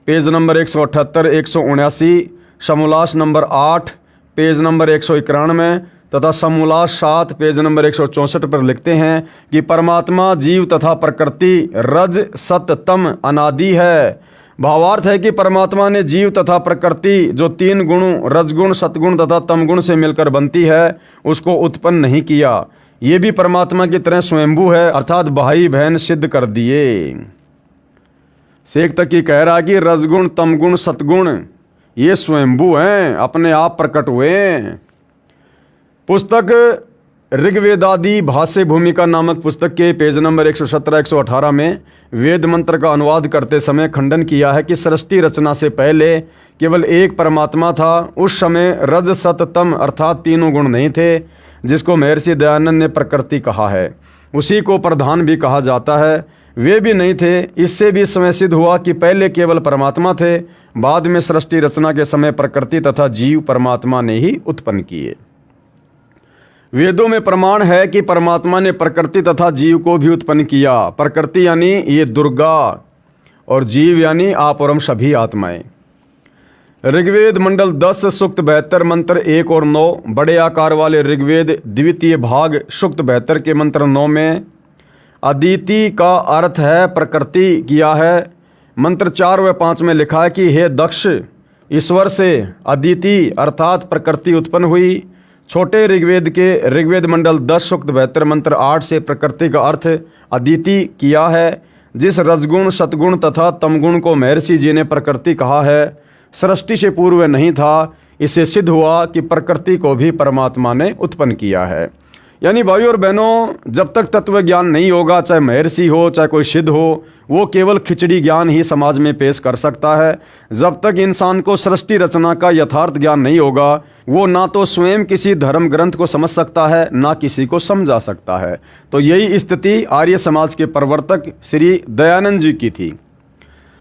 Speaker 1: पेज नंबर 178, 179, समोल्लास नंबर 8 पेज नंबर 191 तथा समोल्लास 7 पेज नंबर 164 पर लिखते हैं कि परमात्मा जीव तथा प्रकृति रज सत तम अनादि है। भावार्थ है कि परमात्मा ने जीव तथा प्रकृति जो 3 गुणों रजगुण, सतगुण तथा तमगुण से मिलकर बनती है उसको उत्पन्न नहीं किया। ये भी परमात्मा की तरह स्वयंभू है, अर्थात भाई बहन सिद्ध कर दिए। शेख तकी कह रहा कि रजगुण, तमगुण, सतगुण ये स्वयंभू हैं, अपने आप प्रकट हुए हैं। पुस्तक ऋग्वेदादि भाष्य भूमिका नामक पुस्तक के पेज नंबर 117-118 में वेद मंत्र का अनुवाद करते समय खंडन किया है कि सृष्टि रचना से पहले केवल एक परमात्मा था। उस समय रज सत तम अर्थात 3 गुण नहीं थे, जिसको महर्षि दयानंद ने प्रकृति कहा है। उसी को प्रधान भी कहा जाता है, वे भी नहीं थे। इससे भी समय सिद्ध हुआ कि पहले केवल परमात्मा थे, बाद में सृष्टि रचना के समय प्रकृति तथा जीव परमात्मा ने ही उत्पन्न किए। वेदों में प्रमाण है कि परमात्मा ने प्रकृति तथा जीव को भी उत्पन्न किया। प्रकृति यानी ये दुर्गा और जीव यानी आप और हम सभी आत्माएं। ऋग्वेद मंडल 10 सूक्त 72 मंत्र 1 और 9, बड़े आकार वाले ऋग्वेद द्वितीय भाग सूक्त 72 के मंत्र 9 में अदिति का अर्थ है प्रकृति किया है। मंत्र 4 व 5 में लिखा है कि हे दक्ष, ईश्वर से अदिति अर्थात प्रकृति उत्पन्न हुई। छोटे ऋग्वेद के ऋग्वेद मंडल 10 सूक्त 72 मंत्र 8 से प्रकृति का अर्थ अदिति किया है। जिस रजगुण, सतगुण तथा तमगुण को महर्षि जी ने प्रकृति कहा है, सृष्टि से पूर्व नहीं था। इससे सिद्ध हुआ कि प्रकृति को भी परमात्मा ने उत्पन्न किया है। यानी भाइयों और बहनों, जब तक तत्व ज्ञान नहीं होगा, चाहे महर्षि हो चाहे कोई सिद्ध हो, वो केवल खिचड़ी ज्ञान ही समाज में पेश कर सकता है। जब तक इंसान को सृष्टि रचना का यथार्थ ज्ञान नहीं होगा, वो ना तो स्वयं किसी धर्म ग्रंथ को समझ सकता है, ना किसी को समझा सकता है। तो यही स्थिति आर्य समाज के प्रवर्तक श्री दयानंद जी की थी।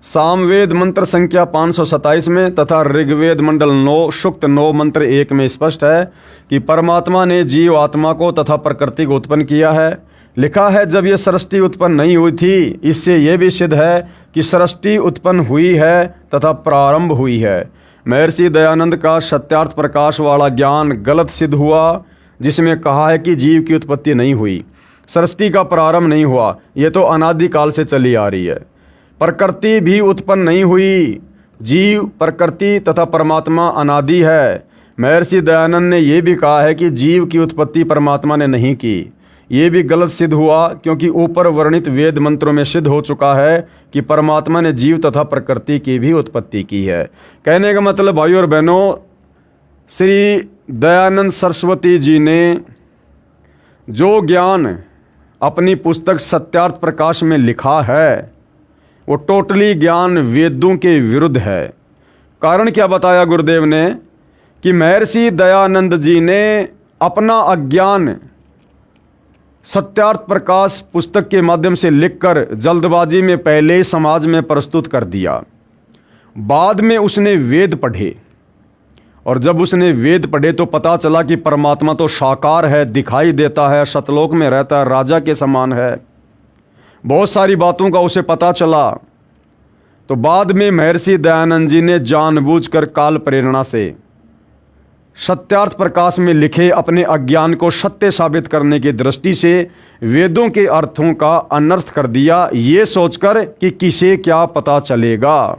Speaker 1: सामवेद मंत्र संख्या 527 में तथा ऋग्वेद मंडल 9 सूक्त 9 मंत्र 1 में स्पष्ट है कि परमात्मा ने जीव आत्मा को तथा प्रकृति को उत्पन्न किया है। लिखा है, जब ये सृष्टि उत्पन्न नहीं हुई थी, इससे यह भी सिद्ध है कि सृष्टि उत्पन्न हुई है तथा प्रारंभ हुई है। महर्षि दयानंद का सत्यार्थ प्रकाश वाला ज्ञान गलत सिद्ध हुआ, जिसमें कहा है कि जीव की उत्पत्ति नहीं हुई, सृष्टि का प्रारंभ नहीं हुआ। ये तो अनादिकाल से चली आ रही है। प्रकृति भी उत्पन्न नहीं हुई। जीव, प्रकृति तथा परमात्मा अनादि है। महर्षि दयानंद ने यह भी कहा है कि जीव की उत्पत्ति परमात्मा ने नहीं की। ये भी गलत सिद्ध हुआ, क्योंकि ऊपर वर्णित वेद मंत्रों में सिद्ध हो चुका है कि परमात्मा ने जीव तथा प्रकृति की भी उत्पत्ति की है। कहने का मतलब भाइयों और बहनों, श्री दयानंद सरस्वती जी ने जो ज्ञान अपनी पुस्तक सत्यार्थ प्रकाश में लिखा है, वो टोटली ज्ञान वेदों के विरुद्ध है। कारण क्या बताया गुरुदेव ने कि महर्षि दयानंद जी ने अपना अज्ञान सत्यार्थ प्रकाश पुस्तक के माध्यम से लिखकर जल्दबाजी में पहले ही समाज में प्रस्तुत कर दिया। बाद में उसने वेद पढ़े और जब उसने वेद पढ़े तो पता चला कि परमात्मा तो साकार है, दिखाई देता है, सतलोक में रहता है, राजा के समान है। बहुत सारी बातों का उसे पता चला। तो बाद में महर्षि दयानंद जी ने जानबूझकर काल प्रेरणा से सत्यार्थ प्रकाश में लिखे अपने अज्ञान को सत्य साबित करने की दृष्टि से वेदों के अर्थों का अनर्थ कर दिया, ये सोचकर कि किसे क्या पता चलेगा।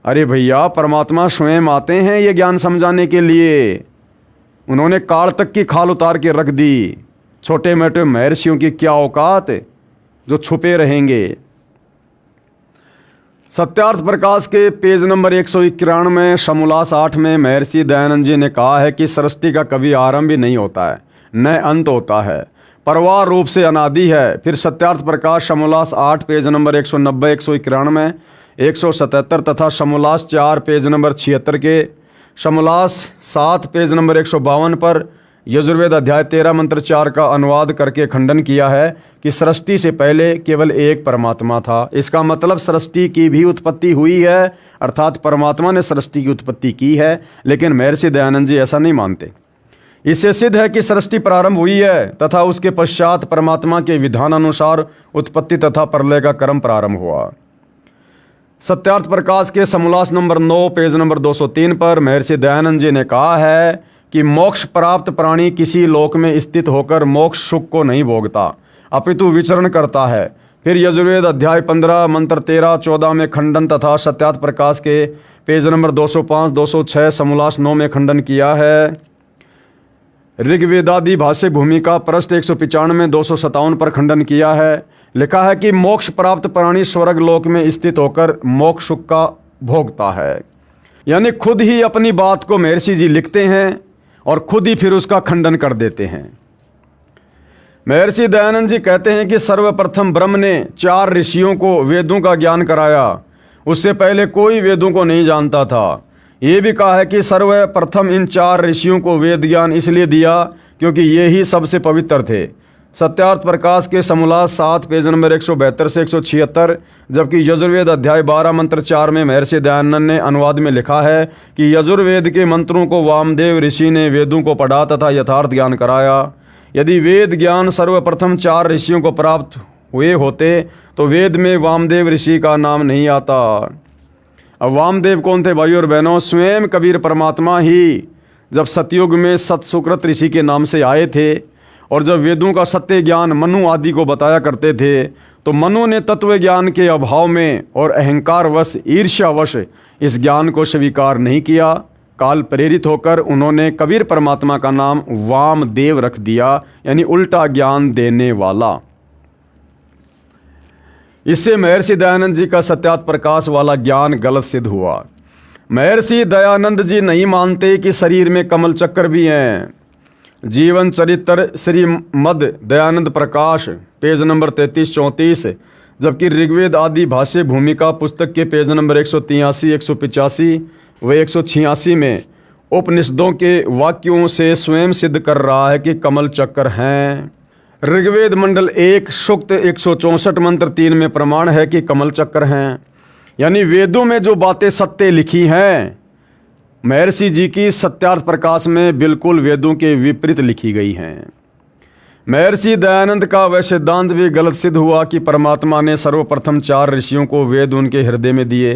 Speaker 1: अरे भैया, परमात्मा स्वयं आते हैं ये ज्ञान समझाने के लिए। उन्होंने काल तक की खाल उतार के रख दी। छोटे मोटे महर्षियों की क्या औकात जो छुपे रहेंगे। सत्यार्थ प्रकाश के पेज नंबर 191 समोल्लास 8 में महर्षि दयानंद जी ने कहा है कि सृष्टि का कभी आरंभ भी नहीं होता है, न अंत होता है, परवार रूप से अनादि है। फिर सत्यार्थ प्रकाश समोल्लास 8 पेज नंबर 190, 191, 177 तथा समोल्लास 4 पेज नंबर 76 के, समोल्लास 7 पेज नंबर 152 पर यजुर्वेद अध्याय 13 मंत्र 4 का अनुवाद करके खंडन किया है कि सृष्टि से पहले केवल एक परमात्मा था। इसका मतलब सृष्टि की भी उत्पत्ति हुई है, अर्थात परमात्मा ने सृष्टि की उत्पत्ति की है। लेकिन महर्षि दयानंद जी ऐसा नहीं मानते। इससे सिद्ध है कि सृष्टि प्रारंभ हुई है तथा उसके पश्चात परमात्मा के विधान अनुसार उत्पत्ति तथा प्रलय का क्रम प्रारंभ हुआ। सत्यार्थ प्रकाश के समोल्लास नंबर 9 पेज नंबर 203 पर महर्षि दयानंद जी ने कहा है कि मोक्ष प्राप्त प्राणी किसी लोक में स्थित होकर मोक्ष सुख को नहीं भोगता, अपितु विचरण करता है। फिर यजुर्वेद अध्याय 15 मंत्र 13, 14 में खंडन तथा सत्यार्थ प्रकाश के पेज नंबर 205, 206 समोल्लास 9 में खंडन किया है। ऋग्वेदादि भाष्य भूमिका पृष्ठ 195, 257 पर खंडन किया है। लिखा है कि मोक्ष प्राप्त प्राणी स्वर्ग लोक में स्थित होकर मोक्ष सुख का भोगता है। यानी खुद ही अपनी बात को महर्षि जी लिखते हैं और खुद ही फिर उसका खंडन कर देते हैं। महर्षि दयानंद जी कहते हैं कि सर्वप्रथम ब्रह्म ने 4 ऋषियों को वेदों का ज्ञान कराया। उससे पहले कोई वेदों को नहीं जानता था। ये भी कहा है कि सर्वप्रथम इन 4 ऋषियों को वेद ज्ञान इसलिए दिया क्योंकि ये ही सबसे पवित्र थे। सत्यार्थ प्रकाश के समोल्लास 7 पेज नंबर 172 से 176, जबकि यजुर्वेद अध्याय 12 मंत्र 4 में महर्षि दयानंद ने अनुवाद में लिखा है कि यजुर्वेद के मंत्रों को वामदेव ऋषि ने वेदों को पढ़ा तथा यथार्थ ज्ञान कराया। यदि वेद ज्ञान सर्वप्रथम 4 ऋषियों को प्राप्त हुए होते तो वेद में वामदेव ऋषि का नाम नहीं आता। अब वामदेव कौन थे भाइयों और बहनों? स्वयं कबीर परमात्मा ही जब सतयुग में सतसुकृत ऋषि के नाम से आए थे और जब वेदों का सत्य ज्ञान मनु आदि को बताया करते थे तो मनु ने तत्व ज्ञान के अभाव में और अहंकारवश ईर्ष्यावश इस ज्ञान को स्वीकार नहीं किया। काल प्रेरित होकर उन्होंने कबीर परमात्मा का नाम वामदेव रख दिया, यानी उल्टा ज्ञान देने वाला। इससे महर्षि दयानंद जी का सत्यार्थ प्रकाश वाला ज्ञान गलत सिद्ध हुआ। महर्षि दयानंद जी नहीं मानते कि शरीर में कमल चक्र भी हैं। जीवन चरित्र श्री मद दयानंद प्रकाश पेज नंबर 33-34, जबकि ऋग्वेद आदि भाष्य भूमिका पुस्तक के पेज नंबर 183, 185 व 186 में उपनिषदों के वाक्यों से स्वयं सिद्ध कर रहा है कि कमल चक्र हैं। ऋग्वेद मंडल 1 सूक्त 164 मंत्र 3 में प्रमाण है कि कमल चक्र हैं। यानी वेदों में जो बातें सत्य लिखी हैं महर्षि जी की सत्यार्थ प्रकाश में बिल्कुल वेदों के विपरीत लिखी गई हैं। महर्षि दयानंद का वह सिद्धांत भी गलत सिद्ध हुआ कि परमात्मा ने सर्वप्रथम 4 ऋषियों को वेद उनके हृदय में दिए,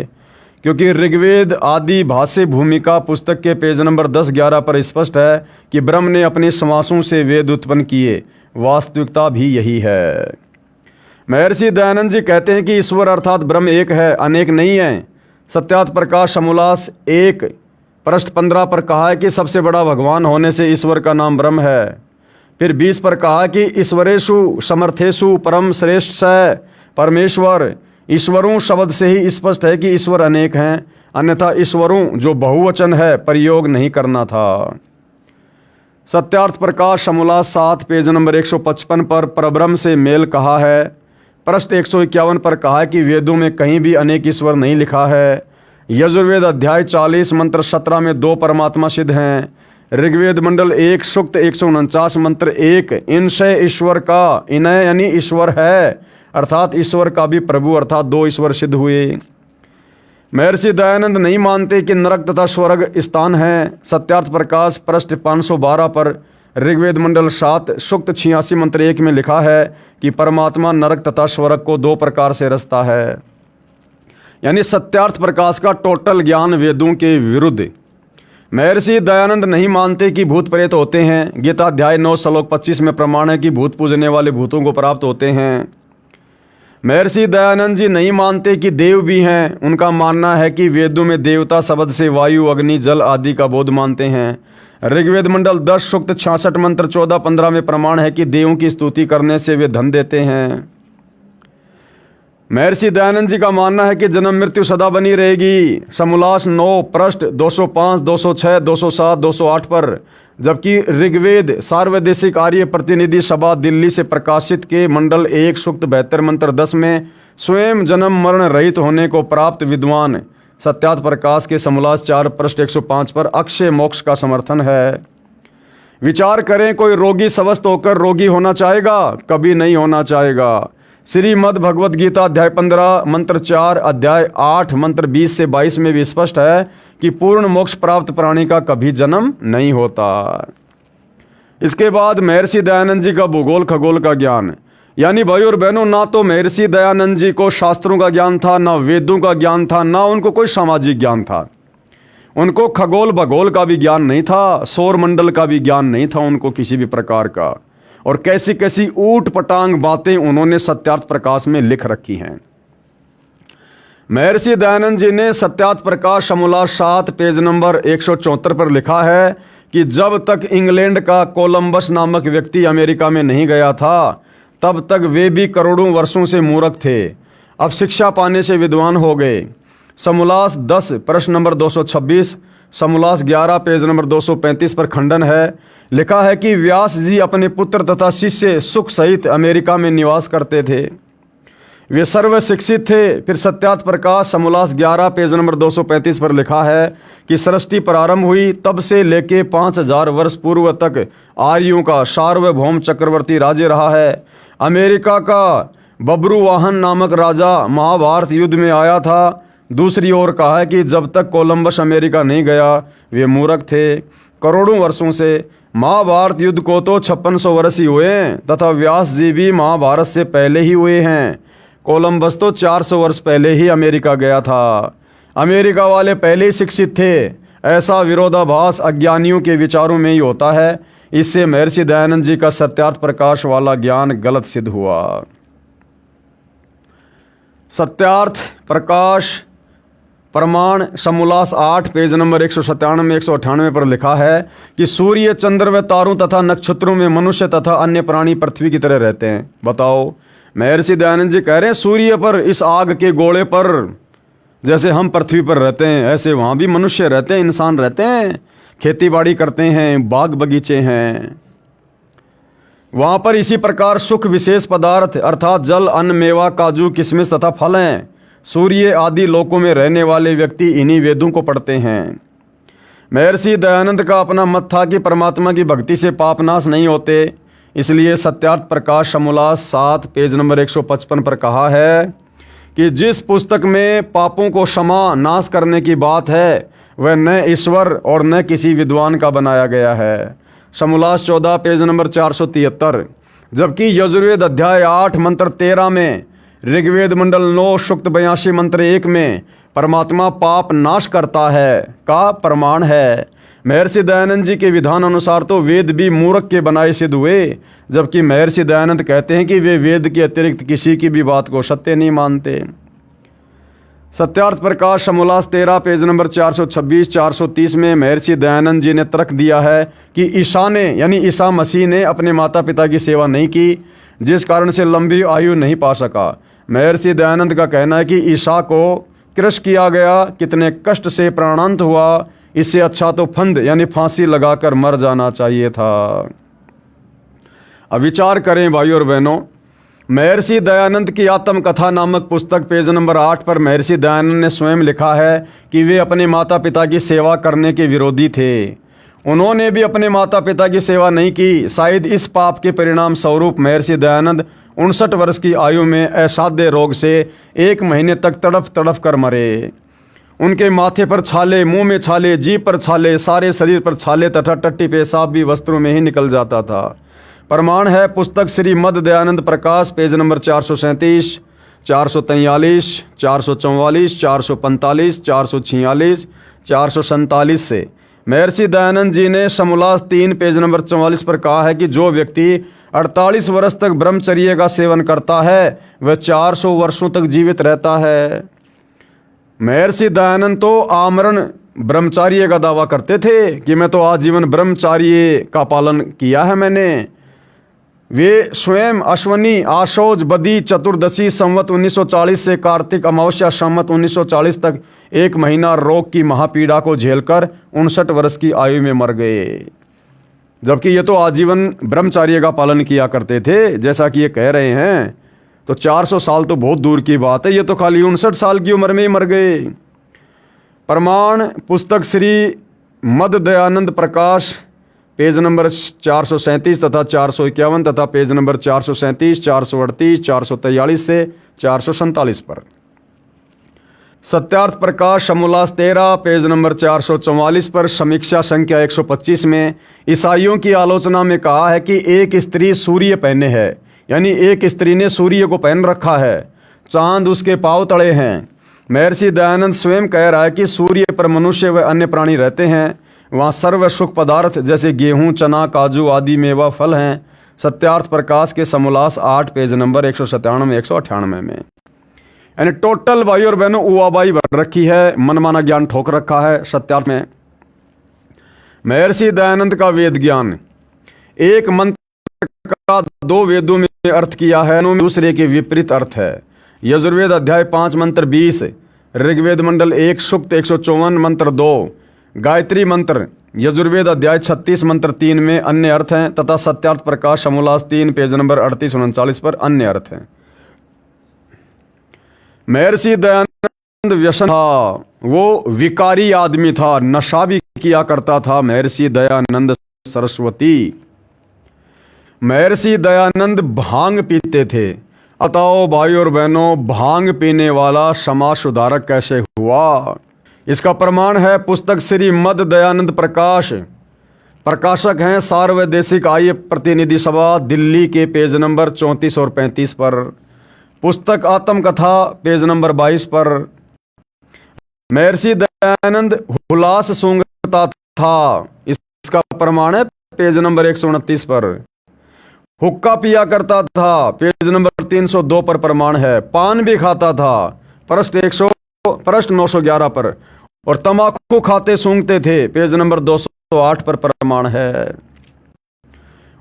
Speaker 1: क्योंकि ऋग्वेद आदि भाष्य भूमिका पुस्तक के पेज नंबर 10-11 पर स्पष्ट है कि ब्रह्म ने अपने श्वासों से वेद उत्पन्न किए। वास्तविकता भी यही है। महर्षि दयानंद जी कहते हैं कि ईश्वर अर्थात ब्रह्म एक है, अनेक नहीं है। सत्यार्थ प्रकाश समोल्लास 1 पृष्ठ 15 पर कहा है कि सबसे बड़ा भगवान होने से ईश्वर का नाम ब्रह्म है। फिर 20 पर कहा कि ईश्वरेषु समर्थेषु परम श्रेष्ठ स परमेश्वर। ईश्वरों शब्द से ही स्पष्ट है कि ईश्वर अनेक हैं, अन्यथा ईश्वरों जो बहुवचन है प्रयोग नहीं करना था। सत्यार्थ प्रकाश समोल्लास 7 पेज नंबर 155 पर परब्रह्म से मेल कहा है। पृष्ठ 151 पर कहा है कि वेदों में कहीं भी अनेक ईश्वर नहीं लिखा है। यजुर्वेद अध्याय 40 मंत्र 17 में 2 परमात्मा सिद्ध हैं। ऋग्वेद मंडल 1 सूक्त 149 मंत्र 1, इनसे ईश्वर का, इनय यानी ईश्वर है, अर्थात ईश्वर का भी प्रभु, अर्थात 2 ईश्वर सिद्ध हुए। महर्षि दयानंद नहीं मानते कि नरक तथा स्वर्ग स्थान है। सत्यार्थ प्रकाश पृष्ठ 512 पर ऋग्वेद मंडल 7 सूक्त 86 मंत्र 1 में लिखा है कि परमात्मा नरक तथा स्वर्ग को 2 प्रकार से रचता है। यानी सत्यार्थ प्रकाश का टोटल ज्ञान वेदों के विरुद्ध। महर्षि दयानंद नहीं मानते कि भूत प्रेत होते हैं। गीता अध्याय 9 श्लोक 25 में प्रमाण है कि भूत पूजने वाले भूतों को प्राप्त होते हैं। महर्षि दयानंद जी नहीं मानते कि देव भी हैं। उनका मानना है कि वेदों में देवता शब्द से वायु, अग्नि, जल आदि का बोध मानते हैं। ऋग्वेद मंडल 10 सूक्त 66 मंत्र 14-15 में प्रमाण है कि देवों की स्तुति करने से वे धन देते हैं। महर्षि दयानंद जी का मानना है कि जन्म मृत्यु सदा बनी रहेगी। समोल्लास 9 पृष्ठ 205, 206, 207, 208 पर, जबकि ऋग्वेद सार्वदेशिक आर्य प्रतिनिधि सभा दिल्ली से प्रकाशित के मंडल 1 सूक्त 72 मंत्र 10 में स्वयं जन्म मरण रहित होने को प्राप्त विद्वान सत्यार्थ प्रकाश के समोल्लास 4 पृष्ठ 105 पर अक्षय मोक्ष का समर्थन है। विचार करें, कोई रोगी स्वस्थ होकर रोगी होना चाहेगा? कभी नहीं होना चाहेगा। श्रीमद् भगवद गीता अध्याय 15 मंत्र 4, अध्याय 8 मंत्र 20 से 22 में भी स्पष्ट है कि पूर्ण मोक्ष प्राप्त प्राणी का कभी जन्म नहीं होता। इसके बाद महर्षि दयानंद जी का भूगोल खगोल का ज्ञान। यानी भाई और बहनों, ना तो महर्षि दयानंद जी को शास्त्रों का ज्ञान था, ना वेदों का ज्ञान था, ना उनको कोई सामाजिक ज्ञान था। उनको खगोल भगोल का भी ज्ञान नहीं था, सौर मंडल का भी ज्ञान नहीं था उनको किसी भी प्रकार का। और कैसी कैसी ऊट पटांग बातें उन्होंने सत्यार्थ प्रकाश में लिख रखी हैं। महर्षि दयानंद जी ने सत्यार्थ प्रकाश समोल्लास 7 पेज नंबर 174 पर लिखा है कि जब तक इंग्लैंड का कोलंबस नामक व्यक्ति अमेरिका में नहीं गया था, तब तक वे भी करोड़ों वर्षों से मूर्ख थे। अब शिक्षा पाने से विद्वान हो गए। समोल्लास 10 प्रश्न नंबर 226, समोल्लास 11 पेज नंबर 235 पर खंडन है। लिखा है कि व्यास जी अपने पुत्र तथा शिष्य सुख सहित अमेरिका में निवास करते थे। वे सर्व शिक्षित थे। फिर सत्यार्थ प्रकाश समोल्लास 11 पेज नंबर 235 पर लिखा है कि सृष्टि प्रारंभ हुई तब से लेके 5000 वर्ष पूर्व तक आर्यों का सार्वभौम चक्रवर्ती राज्य रहा है। अमेरिका का बब्रुवाहन नामक राजा महाभारत युद्ध में आया था। दूसरी ओर कहा है कि जब तक कोलंबस अमेरिका नहीं गया वे मूर्ख थे। करोड़ों वर्षों से महाभारत युद्ध को तो 5600 वर्ष ही हुए हैं तथा व्यास जी भी महाभारत से पहले ही हुए हैं। कोलंबस तो 400 वर्ष पहले ही अमेरिका गया था। अमेरिका वाले पहले ही शिक्षित थे। ऐसा विरोधाभास अज्ञानियों के विचारों में ही होता है। इससे महर्षि दयानंद जी का सत्यार्थ प्रकाश वाला ज्ञान गलत सिद्ध हुआ। सत्यार्थ प्रकाश प्रमाण समोल्लास 8 पेज नंबर 197 198 पर लिखा है कि सूर्य, चंद्र व तारों तथा नक्षत्रों में मनुष्य तथा अन्य प्राणी पृथ्वी की तरह रहते हैं। बताओ, महर्षि दयानंद जी कह रहे हैं सूर्य पर, इस आग के गोले पर जैसे हम पृथ्वी पर रहते हैं ऐसे वहाँ भी मनुष्य रहते हैं, इंसान रहते हैं, खेती बाड़ी करते हैं, बाग बगीचे हैं। वहाँ पर इसी प्रकार सुख विशेष पदार्थ अर्थात जल, अन्न, मेवा, काजू, किशमिश तथा फल हैं। सूर्य आदि लोकों में रहने वाले व्यक्ति इन्हीं वेदों को पढ़ते हैं। महर्षि दयानंद का अपना मत था कि परमात्मा की भक्ति से पाप नाश नहीं होते। इसलिए सत्यार्थ प्रकाश समोल्लास 7 पेज नंबर 155 पर कहा है कि जिस पुस्तक में पापों को क्षमा नाश करने की बात है वह न ईश्वर और न किसी विद्वान का बनाया गया है। समोल्लास 14 पेज नंबर 473। जबकि यजुर्वेद अध्याय 8 मंत्र 13 में, ऋग्वेद मंडल 9 सूक्त 82 मंत्र 1 में परमात्मा पाप नाश करता है का प्रमाण है। महर्षि दयानंद जी के विधान अनुसार तो वेद भी मूर्ख के बनाए सिद्ध हुए, जबकि महर्षि दयानंद कहते हैं कि वे वेद के अतिरिक्त किसी की भी बात को सत्य नहीं मानते। सत्यार्थ प्रकाश समोल्लास 13 पेज नंबर 426 430 में महर्षि दयानंद जी ने तर्क दिया है कि ईसा ने यानी ईसा मसीह ने अपने माता पिता की सेवा नहीं की, जिस कारण से लंबी आयु नहीं पा सका। महर्षि दयानंद का कहना है कि ईसा को क्रश किया गया, कितने कष्ट से प्राणांत हुआ, इससे अच्छा तो फंद यानी फांसी लगाकर मर जाना चाहिए था। अब विचार करें भाइयों और बहनों, महर्षि दयानंद की आत्मकथा नामक पुस्तक पेज नंबर 8 पर महर्षि दयानंद ने स्वयं लिखा है कि वे अपने माता पिता की सेवा करने के विरोधी थे। उन्होंने भी अपने माता पिता की सेवा नहीं की। शायद इस पाप के परिणाम स्वरूप महर्षि दयानंद 59 वर्ष की आयु में असाध्य रोग से 1 महीने तक तड़फ तड़फ कर मरे। उनके माथे पर छाले, मुंह में छाले, जीभ पर छाले, सारे शरीर पर छाले तथा टट्टी पेशाब भी वस्त्रों में ही निकल जाता था। प्रमाण है पुस्तक श्री मद दयानंद प्रकाश पेज नंबर 437, 443, 444, 445, 446, 447 से। महर्षि दयानंद जी ने समोल्लास 3 पेज नंबर 44 पर कहा है कि जो व्यक्ति 48 वर्ष तक ब्रह्मचर्य का सेवन करता है वह 400 वर्षों तक जीवित रहता है। महर्षि दयानंद तो आमरण ब्रह्मचार्य का दावा करते थे कि मैं तो आजीवन ब्रह्मचार्य का पालन किया है मैंने। वे स्वयं अश्वनी, आशोज, बदी, चतुर्दशी संवत 1940 से कार्तिक अमावस्या संवत 1940 तक 1 महीना रोग की महापीड़ा को झेलकर 59 वर्ष की आयु में मर गए। जबकि ये तो आजीवन ब्रह्मचार्य का पालन किया करते थे जैसा कि ये कह रहे हैं। तो 400 साल तो बहुत दूर की बात है, ये तो खाली 59 साल की उम्र में ही मर गए। प्रमाण पुस्तक श्री मद दयानंद प्रकाश पेज नंबर 437 तथा 451 तथा पेज नंबर 437, 438, 443 से 447 पर। सत्यार्थ प्रकाश समोल्लास 13 पेज नंबर 444 पर समीक्षा संख्या 125 में ईसाइयों की आलोचना में कहा है कि एक स्त्री सूर्य पहने है, यानी एक स्त्री ने सूर्य को पहन रखा है, चांद उसके पांव तले हैं। महर्षि दयानंद स्वयं कह रहा है कि सूर्य पर मनुष्य व अन्य प्राणी रहते हैं, वहाँ सर्व सुख पदार्थ जैसे गेहूं, चना, काजू आदि मेवा फल हैं। सत्यार्थ प्रकाश के समोल्लास 8 पेज नंबर 197, 198 में। यानी टोटल भाई और बहनों उवाबाई भर रखी है, मनमाना ज्ञान ठोक रखा है सत्यार्थ में। महर्षि दयानंद का वेद ज्ञान, एक मंत्र का 2 वेदों में अर्थ किया है, दूसरे के विपरीत अर्थ है। यजुर्वेद अध्याय 5 मंत्र 20, ऋग्वेद मंडल 1 सूक्त 154 मंत्र 2, गायत्री मंत्र यजुर्वेद अध्याय 36 मंत्र 3 में अन्य अर्थ हैं तथा सत्यार्थ प्रकाश समोल्लास 3 पेज नंबर 38-39 पर अन्य अर्थ हैं। महर्षि दयानंद व्यसन था, वो विकारी आदमी था, नशा भी किया करता था। महर्षि दयानंद सरस्वती, महर्षि दयानंद भांग पीते थे। बताओ भाई और बहनों, भांग पीने वाला समाज सुधारक कैसे हुआ? इसका प्रमाण है पुस्तक श्री मद दयानंद प्रकाश, प्रकाशक हैं सार्वदेशिक आय प्रतिनिधि सभा दिल्ली के पेज नंबर 34 और 35 पर। पुस्तक आत्मकथा पेज नंबर 22 पर। महर्षि दयानंद हुलास सूंघता था, इसका प्रमाण है पेज नंबर 129 पर। हुक्का पिया करता था, पेज नंबर 302 पर प्रमाण है। पान भी खाता था, पृष्ठ 911 पर। और तंबाकू खाते सूंघते थे, पेज नंबर 208 पर प्रमाण है।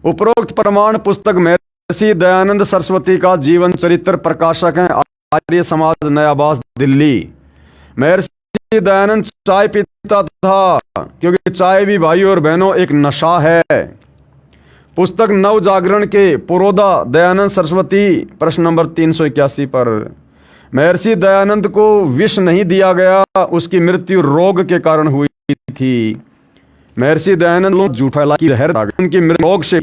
Speaker 1: उपरोक्त प्रमाण पुस्तक महर्षि दयानंद सरस्वती का जीवन चरित्र, प्रकाशक हैं आर्य समाज नयाबास दिल्ली। महर्षि दयानंद चाय पीता था, क्योंकि चाय भी भाई और बहनों एक नशा है। पुस्तक नव जागरण के पुरोधा दयानंद सरस्वती, प्रश्न नंबर 381 पर। महर्षि दयानंद को विष नहीं दिया गया, उसकी मृत्यु रोग के कारण हुई थी। महर्षि दयानंद लोग झूठ फैला की लहर उनकी मृत्यु रोग से।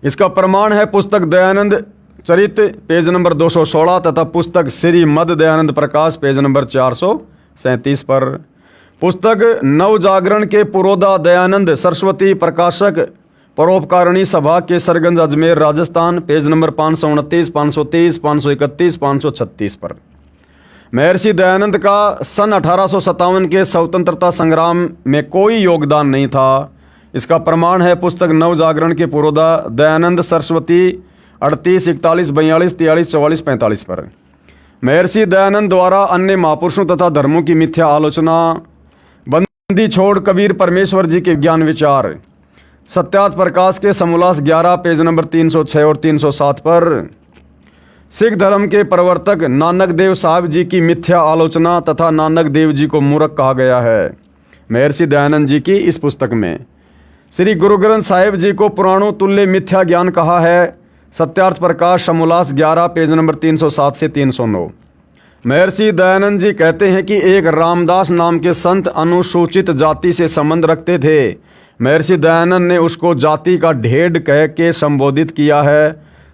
Speaker 1: इसका प्रमाण है पुस्तक दयानंद चरित पेज नंबर 216 तथा पुस्तक श्री मद दयानंद प्रकाश पेज नंबर 437 पर। पुस्तक नव जागरण के पुरोधा दयानंद सरस्वती, प्रकाशक परोपकारिणी सभा के सरगंज अजमेर राजस्थान, पेज नंबर 529, 530, 531, 536 पर। महर्षि दयानंद का सन 1857 के स्वतंत्रता संग्राम में कोई योगदान नहीं था। इसका प्रमाण है पुस्तक नव जागरण के पुरोधा दयानंद सरस्वती 38, 41, 42, 43, 44, 45 पर। महर्षि दयानंद द्वारा अन्य महापुरुषों तथा धर्मों की मिथ्या आलोचना, बंदी छोड़ कबीर परमेश्वर जी के ज्ञान विचार। सत्यार्थ प्रकाश के समोल्लास 11 पेज नंबर 306 और 307 पर। सिख धर्म के प्रवर्तक नानक देव साहब जी की मिथ्या आलोचना तथा नानक देव जी को मूर्ख कहा गया है। महर्षि दयानंद जी की इस पुस्तक में श्री गुरु ग्रंथ साहिब जी को पुराणों तुल्य मिथ्या ज्ञान कहा है। सत्यार्थ प्रकाश समोल्लास 11 पेज नंबर 307 से 309। महर्षि दयानंद जी कहते हैं कि एक रामदास नाम के संत अनुसूचित जाति से संबंध रखते थे। महर्षि दयानंद ने उसको जाति का ढेड कह के संबोधित किया है।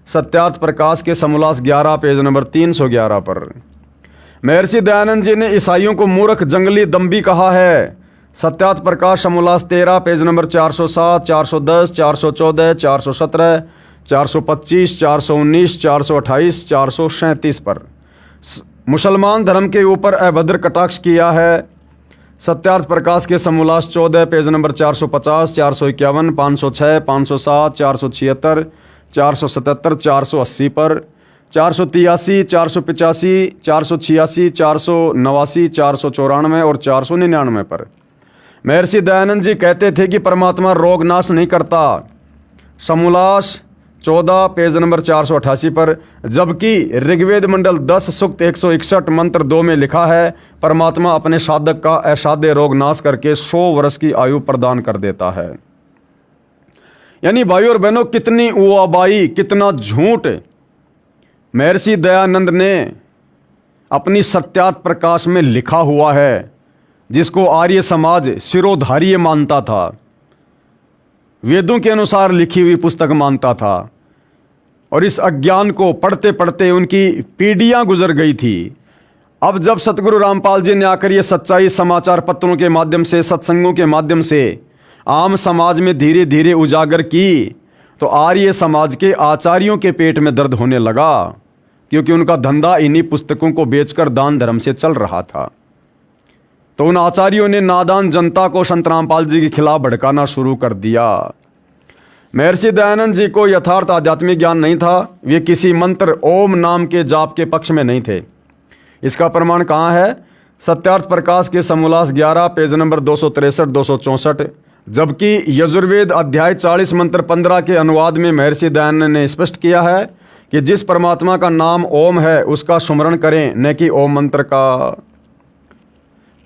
Speaker 1: सत्यार्थ प्रकाश के समोल्लास 11 पेज नंबर 311 पर। महर्षि दयानंद जी ने ईसाइयों को मूर्ख, जंगली, दम्भी कहा है। सत्यार्थ प्रकाश समोल्लास 13 पेज नंबर 407, 410, 414, 417, 425, 419, 428, 437 पर मुसलमान धर्म के ऊपर अभद्र कटाक्ष किया है। सत्यार्थ प्रकाश के समोल्लास 14 पेज नंबर 450, 451, 506, 507, 476, 477, 480 पर 483, 485, 486, 489, 494 और 499 पर महर्षि दयानंद जी कहते थे कि परमात्मा रोग नाश नहीं करता। समोल्लास 14 पेज नंबर 488 पर, जबकि ऋग्वेद मंडल 10 सूक्त 161 मंत्र 2 में लिखा है परमात्मा अपने साधक का असाध्य रोग नाश करके 100 वर्ष की आयु प्रदान कर देता है। यानी भाइयों और बहनों, कितनी उआबाई, कितना झूठ महर्षि दयानंद ने अपनी सत्यार्थ प्रकाश में लिखा हुआ है, जिसको आर्य समाज शिरोधार्य मानता था, वेदों के अनुसार लिखी हुई पुस्तक मानता था। और इस अज्ञान को पढ़ते पढ़ते उनकी पीढ़ियां गुजर गई थी। अब जब सतगुरु रामपाल जी ने आकर ये सच्चाई समाचार पत्रों के माध्यम से, सत्संगों के माध्यम से आम समाज में धीरे धीरे उजागर की, तो आर्य समाज के आचार्यों के पेट में दर्द होने लगा, क्योंकि उनका धंधा इन्हीं पुस्तकों को बेचकर दान धर्म से चल रहा था। तो उन आचार्यों ने नादान जनता को संत रामपाल जी के खिलाफ भड़काना शुरू कर दिया। महर्षि दयानंद जी को यथार्थ आध्यात्मिक ज्ञान नहीं था। वे किसी मंत्र ओम नाम के जाप के पक्ष में नहीं थे। इसका प्रमाण कहाँ है? सत्यार्थ प्रकाश के समोल्लास 11 पेज नंबर 263, 264। जबकि यजुर्वेद अध्याय 40 मंत्र 15 के अनुवाद में महर्षि दयानंद ने स्पष्ट किया है कि जिस परमात्मा का नाम ओम है उसका सुमरण करें, न कि ओम मंत्र का।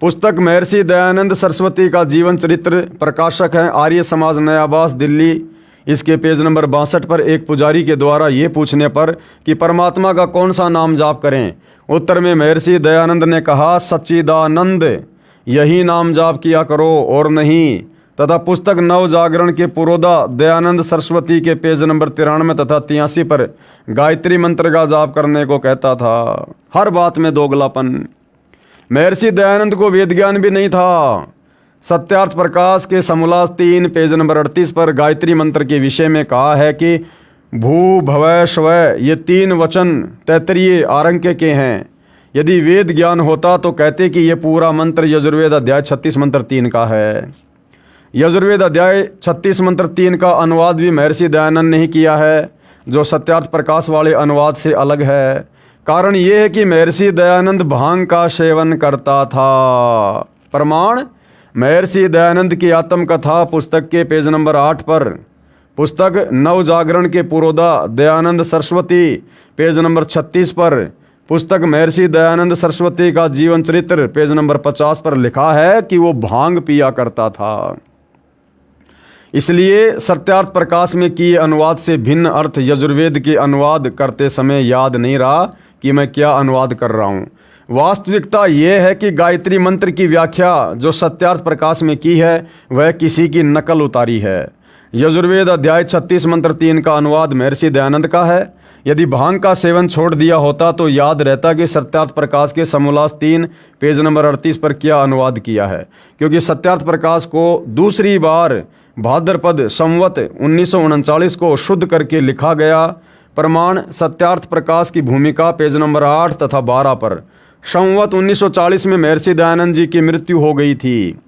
Speaker 1: पुस्तक महर्षि दयानंद सरस्वती का जीवन चरित्र, प्रकाशक हैं आर्य समाज, नया आवास, दिल्ली। इसके पेज नंबर 62 पर एक पुजारी के द्वारा ये पूछने पर कि परमात्मा का कौन सा नाम जाप करें, उत्तर में महर्षि दयानंद ने कहा सच्चिदानंद, यही नाम जाप किया करो और नहीं। तथा पुस्तक नव जागरण के पुरोधा दयानंद सरस्वती के पेज नंबर 93 तथा 83 पर गायत्री मंत्र का जाप करने को कहता था। हर बात में दोगलापन। महर्षि दयानंद को वेद ज्ञान भी नहीं था। सत्यार्थ प्रकाश के समोल्लास 3 पेज नंबर 38 पर गायत्री मंत्र के विषय में कहा है कि भू भवः स्वः, ये 3 वचन तैतरीय आरंक्य के हैं। यदि वेद ज्ञान होता तो कहते कि ये पूरा मंत्र यजुर्वेद अध्याय 36 मंत्र 3 का है। यजुर्वेद अध्याय 36 मंत्र 3 का अनुवाद भी महर्षि दयानंद ने ही किया है, जो सत्यार्थ प्रकाश वाले अनुवाद से अलग है। कारण ये है कि महर्षि दयानंद भांग का सेवन करता था। प्रमाण महर्षि दयानंद की आत्मकथा पुस्तक के पेज नंबर 8 पर, पुस्तक नव जागरण के पुरोधा दयानंद सरस्वती पेज नंबर 36 पर, पुस्तक महर्षि दयानंद सरस्वती का जीवन चरित्र पेज नंबर 50 पर लिखा है कि वो भांग पिया करता था। इसलिए सत्यार्थ प्रकाश में किए अनुवाद से भिन्न अर्थ यजुर्वेद के अनुवाद करते समय याद नहीं रहा कि मैं क्या अनुवाद कर रहा हूँ। वास्तविकता यह है कि गायत्री मंत्र की व्याख्या जो सत्यार्थ प्रकाश में की है वह किसी की नकल उतारी है। यजुर्वेद अध्याय 36 मंत्र 3 का अनुवाद महर्षि दयानंद का है। यदि भांग का सेवन छोड़ दिया होता तो याद रहता कि सत्यार्थ प्रकाश के समोल्लास 3 पेज नंबर 38 पर क्या अनुवाद किया है, क्योंकि सत्यार्थ प्रकाश को दूसरी बार भाद्रपद संवत 1939 को शुद्ध करके लिखा गया। प्रमाण सत्यार्थ प्रकाश की भूमिका पेज नंबर 8 तथा 12 पर। संवत 1940 में महर्षि दयानंद जी की मृत्यु हो गई थी।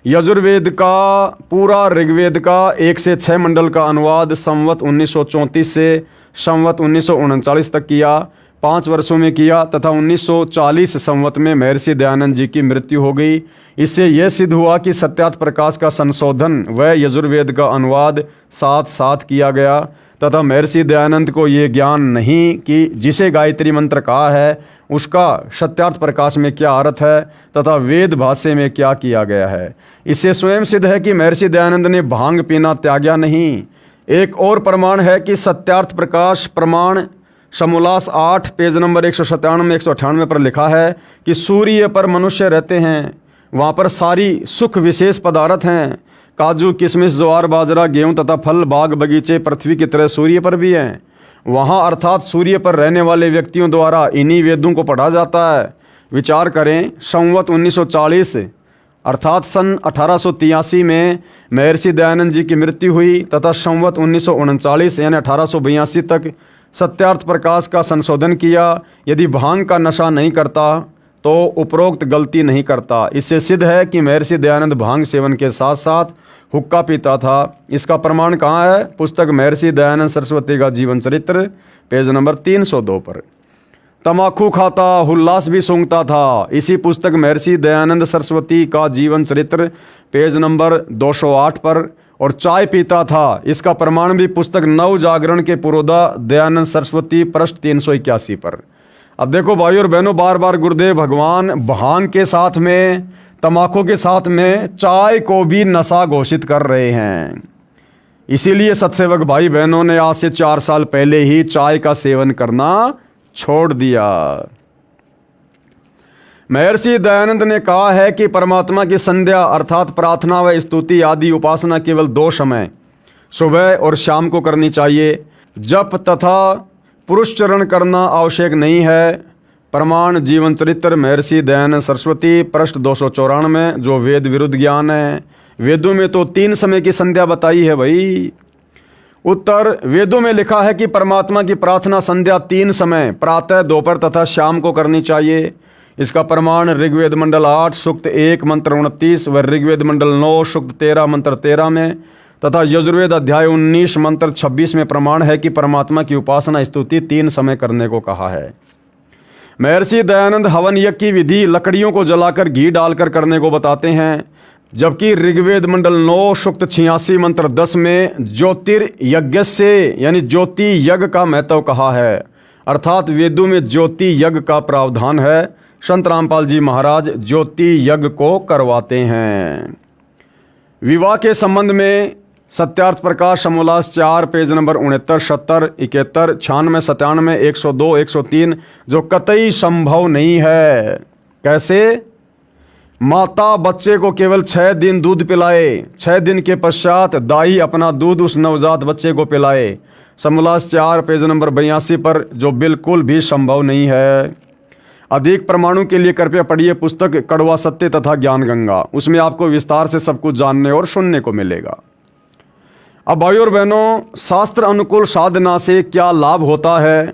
Speaker 1: यजुर्वेद का पूरा ऋग्वेद का 1 से 6 मंडल का अनुवाद संवत 1934 से संवत 1939 तक किया, 5 वर्षों में किया तथा 1940 संवत में महर्षि दयानंद जी की मृत्यु हो गई। इससे यह सिद्ध हुआ कि सत्यार्थ प्रकाश का संशोधन व यजुर्वेद का अनुवाद साथ साथ किया गया तथा महर्षि दयानंद को ये ज्ञान नहीं कि जिसे गायत्री मंत्र कहा है उसका सत्यार्थ प्रकाश में क्या अर्थ है तथा वेद भाष्य में क्या किया गया है। इससे स्वयं सिद्ध है कि महर्षि दयानंद ने भांग पीना त्यागा नहीं। एक और प्रमाण है कि सत्यार्थ प्रकाश प्रमाण समोल्लास 8 पेज नंबर 197 198 पर लिखा है कि सूर्य पर मनुष्य रहते हैं, वहाँ पर सारी सुख विशेष पदार्थ हैं। काजू किशमिश ज्वार बाजरा गेहूँ तथा फल बाग बगीचे पृथ्वी की तरह सूर्य पर भी हैं। वहाँ अर्थात सूर्य पर रहने वाले व्यक्तियों द्वारा इन्हीं वेदों को पढ़ा जाता है। विचार करें, संवत 1940 अर्थात सन 1883 में महर्षि दयानंद जी की मृत्यु हुई तथा संवत 1939 यानी 1882 तक सत्यार्थ प्रकाश का संशोधन किया। यदि भांग का नशा नहीं करता तो उपरोक्त गलती नहीं करता। इससे सिद्ध है कि महर्षि दयानंद भांग सेवन के साथ साथ हुक्का पीता था। इसका प्रमाण कहाँ है? पुस्तक महर्षि दयानंद सरस्वती का जीवन चरित्र पेज नंबर 302 पर। तमाकू खाता, हुल्लास भी सूंघता था, इसी पुस्तक महर्षि दयानंद सरस्वती का जीवन चरित्र पेज नंबर 208 पर। और चाय पीता था, इसका प्रमाण भी पुस्तक नव जागरण के पुरोधा दयानंद सरस्वती पृष्ठ 381 पर। अब देखो भाइयों और बहनों, बार बार गुरुदेव भगवान भांग के साथ में, तमाकू के साथ में चाय को भी नशा घोषित कर रहे हैं। इसीलिए सत्सेवक भाई बहनों ने आज से 4 साल पहले ही चाय का सेवन करना छोड़ दिया। महर्षि दयानंद ने कहा है कि परमात्मा की संध्या अर्थात प्रार्थना व स्तुति आदि उपासना केवल 2 समय सुबह और शाम को करनी चाहिए। जप तथा पुरुषचरण करना आवश्यक नहीं है। प्रमाण जीवन चरित्र महर्षि दयानंद सरस्वती पृष्ठ 294, जो वेद विरुद्ध ज्ञान है। वेदों में तो 3 समय की संध्या बताई है भाई। उत्तर, वेदों में लिखा है कि परमात्मा की प्रार्थना संध्या 3 समय प्रातः, दोपहर तथा शाम को करनी चाहिए। इसका प्रमाण ऋग्वेद मंडल 8 सूक्त 1 मंत्र 29 व ऋग्वेद मंडल 9 सूक्त 13 मंत्र 13 में तथा यजुर्वेद अध्याय 19 मंत्र 26 में प्रमाण है कि परमात्मा की उपासना स्तुति 3 समय करने को कहा है। महर्षि दयानंद हवन यज्ञ की विधि लकड़ियों को जलाकर घी डालकर करने को बताते हैं, जबकि ऋग्वेद मंडल 9 सूक्त 86 मंत्र 10 में ज्योतिर्यज्ञ से यानी ज्योति यज्ञ का महत्व कहा है। अर्थात वेदों में ज्योति यज्ञ का प्रावधान है। संत रामपाल जी महाराज ज्योति यज्ञ को करवाते हैं। विवाह के संबंध में सत्यार्थ प्रकाश समोल्लास 4 पेज नंबर 69 70 71 96 97 102 103 जो कतई संभव नहीं है। कैसे? माता बच्चे को केवल 6 दिन दूध पिलाए, 6 दिन के पश्चात दाई अपना दूध उस नवजात बच्चे को पिलाए। समोल्लास 4 पेज नंबर 82 पर, जो बिल्कुल भी संभव नहीं है। अधिक प्रमाणों के लिए कृपया पढ़िए पुस्तक कड़वा सत्य तथा ज्ञान गंगा, उसमें आपको विस्तार से सब कुछ जानने और सुनने को मिलेगा। अब भाइयों और बहनों, शास्त्र अनुकूल साधना से क्या लाभ होता है?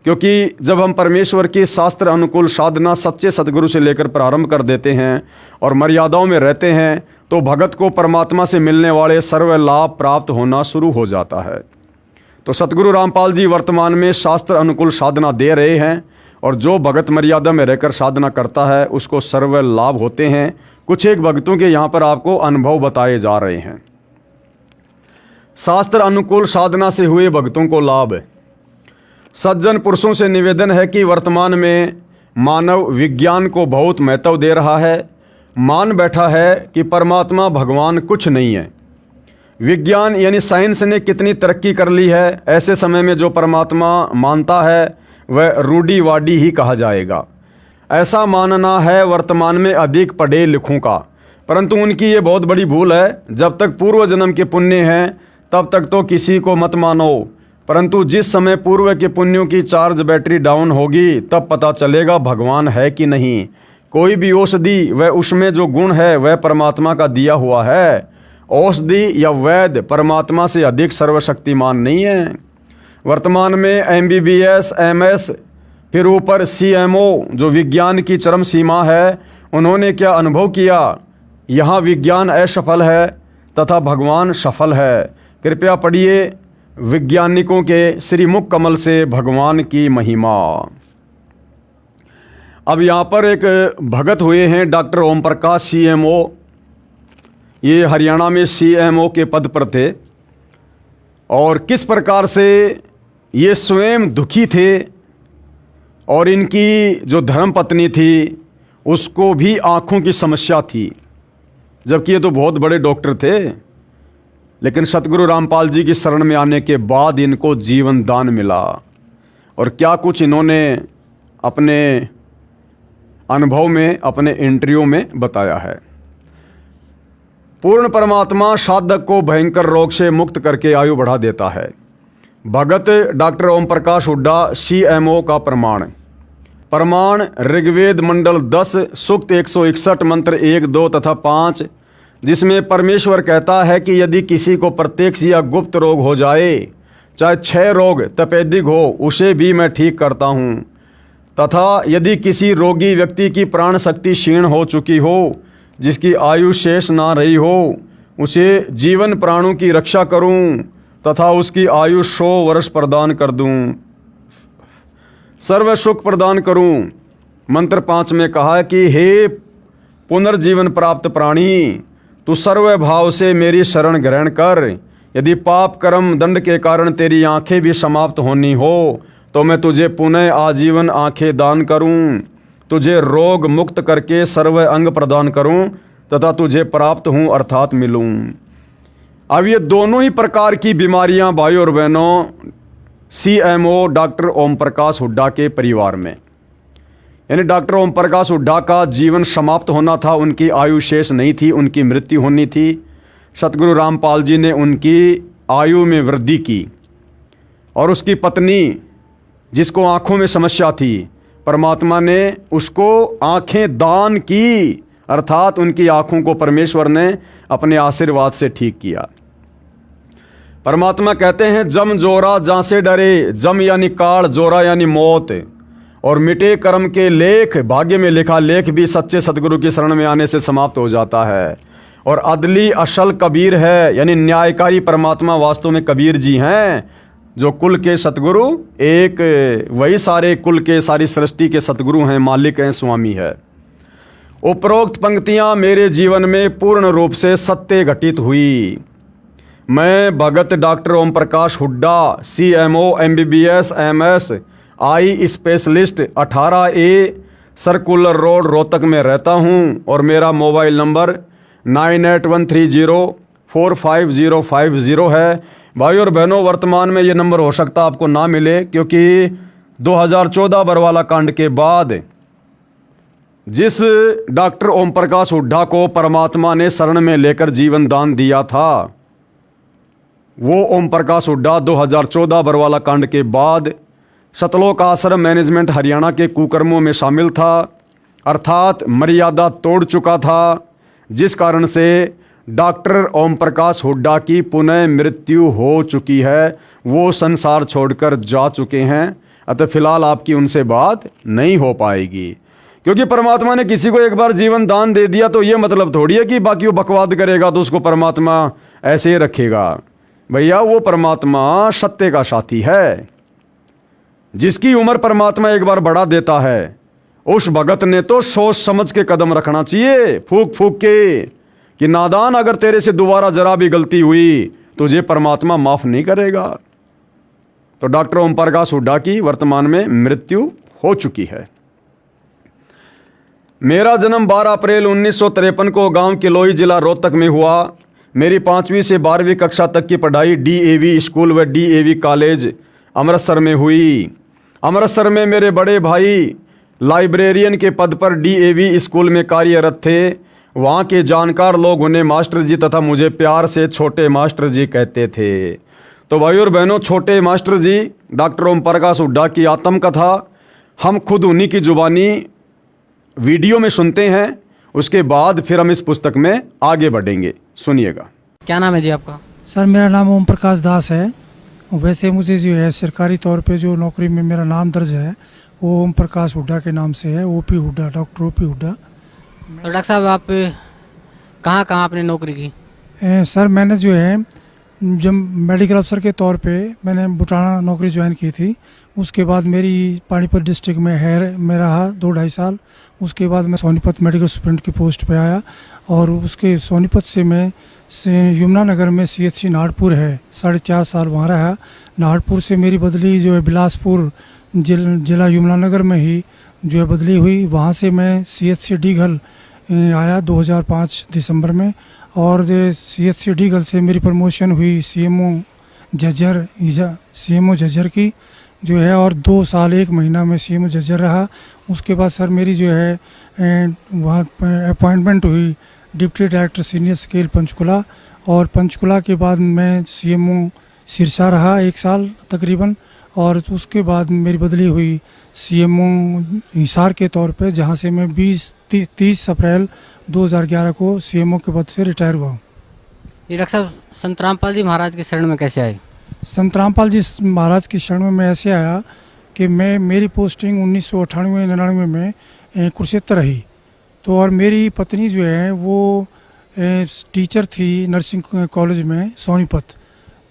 Speaker 1: क्योंकि जब हम परमेश्वर की शास्त्र अनुकूल साधना सच्चे सदगुरु से लेकर प्रारंभ कर देते हैं और मर्यादाओं में रहते हैं तो भगत को परमात्मा से मिलने वाले सर्व लाभ प्राप्त होना शुरू हो जाता है। तो सतगुरु रामपाल जी वर्तमान में शास्त्र अनुकूल साधना दे रहे हैं और जो भगत मर्यादा में रहकर साधना करता है उसको सर्व लाभ होते हैं। कुछ एक भक्तों के यहाँ पर आपको अनुभव बताए जा रहे हैं। शास्त्र अनुकूल साधना से हुए भक्तों को लाभ। सज्जन पुरुषों से निवेदन है कि वर्तमान में मानव विज्ञान को बहुत महत्व दे रहा है, मान बैठा है कि परमात्मा भगवान कुछ नहीं है। विज्ञान यानी साइंस ने कितनी तरक्की कर ली है, ऐसे समय में जो परमात्मा मानता है वह रूढ़िवादी ही कहा जाएगा। ऐसा मानना है वर्तमान में अधिक पढ़े लिखों का, परंतु उनकी ये बहुत बड़ी भूल है। जब तक पूर्व जन्म के पुण्य हैं तब तक तो किसी को मत मानो, परंतु जिस समय पूर्व के पुण्यों की चार्ज बैटरी डाउन होगी तब पता चलेगा भगवान है कि नहीं। कोई भी औषधि वह उसमें जो गुण है वह परमात्मा का दिया हुआ है। औषधि या वैद्य परमात्मा से अधिक सर्वशक्तिमान नहीं है। वर्तमान में MBBS MS फिर ऊपर CMO जो विज्ञान की चरम सीमा है, उन्होंने क्या अनुभव किया? यहाँ विज्ञान असफल है तथा भगवान सफल है। कृपया पढ़िए वैज्ञानिकों के श्रीमुख कमल से भगवान की महिमा। अब यहाँ पर एक भगत हुए हैं डॉक्टर ओम प्रकाश CMO, ये हरियाणा में CMO के पद पर थे और किस प्रकार से ये स्वयं दुखी थे और इनकी जो धर्मपत्नी थी उसको भी आँखों की समस्या थी, जबकि ये तो बहुत बड़े डॉक्टर थे। लेकिन सतगुरु रामपाल जी की शरण में आने के बाद इनको जीवन दान मिला। और क्या कुछ इन्होंने अपने अनुभव में, अपने इंटरव्यू में बताया है। पूर्ण परमात्मा साधक को भयंकर रोग से मुक्त करके आयु बढ़ा देता है। भगत डॉक्टर ओम प्रकाश हुड्डा CMO का प्रमाण ऋग्वेद मंडल 10 सूक्त 161 मंत्र 1, 2 तथा 5, जिसमें परमेश्वर कहता है कि यदि किसी को प्रत्यक्ष या गुप्त रोग हो जाए, चाहे 6 रोग तपेदिक हो, उसे भी मैं ठीक करता हूँ। तथा यदि किसी रोगी व्यक्ति की प्राण शक्ति क्षीण हो चुकी हो, जिसकी आयु शेष ना रही हो, उसे जीवन प्राणों की रक्षा करूं तथा उसकी आयु 100 वर्ष प्रदान कर दूं, सर्व सुख प्रदान करूं। मंत्र 5 में कहा है कि हे पुनर्जीवन प्राप्त प्राणी, तू सर्व भाव से मेरी शरण ग्रहण कर। यदि पाप कर्म दंड के कारण तेरी आंखें भी समाप्त होनी हो, तो मैं तुझे पुनः आजीवन आंखें दान करूं, तुझे रोग मुक्त करके सर्व अंग प्रदान करूं तथा तुझे प्राप्त हूं अर्थात मिलूं। अब ये दोनों ही प्रकार की बीमारियां भाई और बहनों CMO डॉक्टर ओम प्रकाश हुड्डा के परिवार में, यानी डॉक्टर ओम प्रकाश हुड्डा का जीवन समाप्त होना था, उनकी आयु शेष नहीं थी, उनकी मृत्यु होनी थी। सतगुरु रामपाल जी ने उनकी आयु में वृद्धि की और उसकी पत्नी जिसको आंखों में समस्या थी, परमात्मा ने उसको आंखें दान की, अर्थात उनकी आंखों को परमेश्वर ने अपने आशीर्वाद से ठीक किया। परमात्मा कहते हैं जम जोरा जहां से डरे, जम यानी काल, जोरा यानी मौत, और मिटे कर्म के लेख, भाग्य में लिखा लेख भी सच्चे सतगुरु की शरण में आने से समाप्त हो जाता है। और अदली असल कबीर है, यानी न्यायकारी परमात्मा वास्तव में कबीर जी हैं, जो कुल के सतगुरु एक, वही सारे कुल के, सारी सृष्टि के सतगुरु हैं, मालिक हैं, स्वामी है। उपरोक्त पंक्तियां मेरे जीवन में पूर्ण रूप से सत्य घटित हुई। मैं Bhagat doctor Om Prakash Hooda CMO MBBS MS eye specialist 18A circular road Rohtak में रहता हूं और मेरा मोबाइल नंबर 9813045050 है। भाई और बहनों, वर्तमान में ये नंबर हो सकता आपको ना मिले, क्योंकि 2014 बरवाला कांड के बाद जिस डॉक्टर ओम प्रकाश हुड्डा को परमात्मा ने शरण में लेकर जीवन दान दिया था, वो ओम प्रकाश हुड्डा 2014 बरवाला कांड के बाद सतलोक आश्रम मैनेजमेंट हरियाणा के कुकर्मों में शामिल था, अर्थात मर्यादा तोड़ चुका था, जिस कारण से डॉक्टर ओम प्रकाश हुड्डा की पुनः मृत्यु हो चुकी है। वो संसार छोड़कर जा चुके हैं, अतः फिलहाल आपकी उनसे बात नहीं हो पाएगी। क्योंकि परमात्मा ने किसी को एक बार जीवन दान दे दिया तो ये मतलब थोड़ी है कि बाकी वो बकवाद करेगा तो उसको परमात्मा ऐसे ही रखेगा। भैया, वो परमात्मा सत्य का साथी है। जिसकी उम्र परमात्मा एक बार बढ़ा देता है, उस भगत ने तो सोच समझ के कदम रखना चाहिए, फूक फूक के, कि नादान, अगर तेरे से दोबारा जरा भी गलती हुई तुझे परमात्मा माफ नहीं करेगा। तो डॉक्टर ओम प्रकाश हुड्डा की वर्तमान में मृत्यु हो चुकी है। मेरा जन्म 12 अप्रैल 1953 को गांव किलोई जिला रोहतक में हुआ। मेरी 5वीं से 12वीं कक्षा तक की पढ़ाई DAV स्कूल व DAV कॉलेज अमृतसर में हुई। अमृतसर में मेरे बड़े भाई लाइब्रेरियन के पद पर DAV स्कूल में कार्यरत थे। वहाँ के जानकार लोग उन्हें मास्टर जी तथा मुझे प्यार से छोटे मास्टर जी कहते थे। तो भाई और बहनों, छोटे मास्टर जी डॉक्टर ओम प्रकाश हुड्डा की आत्मकथा हम खुद उन्हीं की जुबानी वीडियो में सुनते हैं, उसके बाद फिर हम इस पुस्तक में आगे बढ़ेंगे। सुनिएगा।
Speaker 2: क्या नाम है जी आपका?
Speaker 3: सर, मेरा नाम ओम प्रकाश दास है। वैसे मुझे जो है सरकारी तौर पे जो नौकरी में मेरा नाम दर्ज है वो ओम प्रकाश हुड्डा के नाम से है, OP Hooda, doctor OP Hooda.
Speaker 2: तो डॉक्टर साहब, आप कहाँ कहाँ आपने नौकरी की?
Speaker 3: सर, मैंने जो है जब मेडिकल अफसर के तौर पे मैंने बुटाना नौकरी ज्वाइन की थी। उसके बाद मेरी पानीपत डिस्ट्रिक्ट में रहा 2-2.5 साल। उसके बाद मैं सोनीपत मेडिकल सुपरिटेंडेंट की पोस्ट पे आया और उसके सोनीपत से मैं यमुनानगर में CHC नाहरपुर है 4.5 साल वहाँ रहा। नाहरपुर से मेरी बदली जो है बिलासपुर जिला यमुनानगर में ही जो है बदली हुई। वहाँ से मैं CHC डीघल आया 2005 दिसंबर में और CHC डीगल से मेरी प्रमोशन हुई CMO झज्जर की जो है, और 2 साल 1 महीना में CMO झज्जर रहा। उसके बाद सर मेरी जो है वहाँ अपॉइंटमेंट हुई deputy director senior scale Panchkula, और पंचकुला के बाद मैं CMO सिरसा रहा 1 साल तकरीबन, और उसके बाद मेरी बदली हुई CMO हिसार के तौर पे, जहाँ से मैं 30 अप्रैल 2011 को CMO के पद से रिटायर हुआ हूँ।
Speaker 2: जी डॉक्टर साहब, संत रामपाल जी महाराज के शरण में कैसे आए?
Speaker 3: संत रामपाल जी महाराज की शरण में मैं ऐसे आया कि मेरी पोस्टिंग 1998-99 में कुरुक्षेत्र रही। तो और मेरी पत्नी जो है वो टीचर थी नर्सिंग कॉलेज में सोनीपत।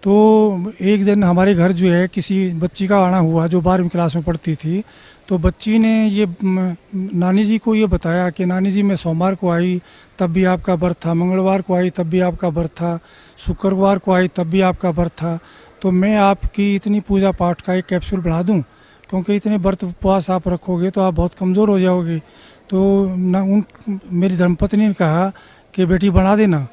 Speaker 3: तो एक दिन हमारे घर जो है किसी बच्ची का आना हुआ जो 12वीं क्लास में पढ़ती थी। तो बच्ची ने ये नानी जी को ये बताया कि नानी जी मैं सोमवार को आई तब भी आपका व्रत था, मंगलवार को आई तब भी आपका व्रत था, शुक्रवार को आई तब भी आपका व्रत था, तो मैं आपकी इतनी पूजा पाठ का एक कैप्सूल बना दूं, क्योंकि इतने व्रत उपवास आप रखोगे तो आप बहुत कमज़ोर हो जाओगे। तो मेरी धर्मपत्नी ने कहा कि बेटी बना देना।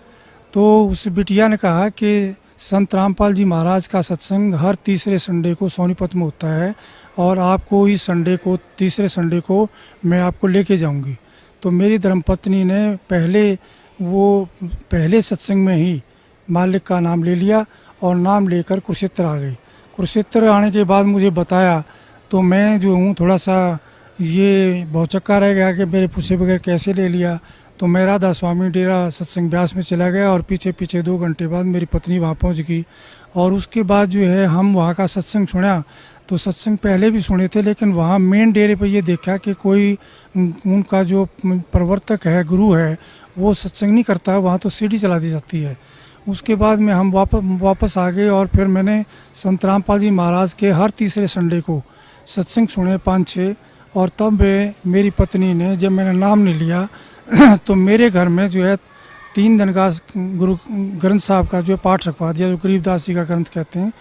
Speaker 3: तो उस बिटिया ने कहा कि संत रामपाल जी महाराज का सत्संग हर तीसरे संडे को सोनीपत में होता है, और आपको इस संडे को, तीसरे संडे को मैं आपको लेके जाऊंगी। तो मेरी धर्मपत्नी ने पहले सत्संग में ही मालिक का नाम ले लिया और नाम लेकर कुरुक्षेत्र आ गई। कुरुक्षेत्र आने के बाद मुझे बताया तो मैं जो हूँ थोड़ा सा ये भौचक्का रह गया कि मेरे पूछे बगैर कैसे ले लिया। तो मैं राधा स्वामी डेरा सत्संग ब्यास में चला गया, और पीछे 2 घंटे बाद मेरी पत्नी वहाँ पहुँच गई। और उसके बाद जो है हम वहाँ का सत्संग सुना। तो सत्संग पहले भी सुने थे, लेकिन वहाँ मेन डेरे पे ये देखा कि कोई उनका जो प्रवर्तक है, गुरु है, वो सत्संग नहीं करता, वहाँ तो सीढ़ी चला दी जाती है। उसके बाद में हम वापस आ गए, और फिर मैंने संत रामपाल जी महाराज के हर तीसरे संडे को सत्संग सुने 5-6। और तब मेरी पत्नी ने, जब मैंने नाम नहीं लिया तो मेरे घर में जो है 3 दिन का गुरु ग्रंथ साहब का जो पाठ रखवा दिया, जो गरीबदास जी का ग्रंथ कहते हैं।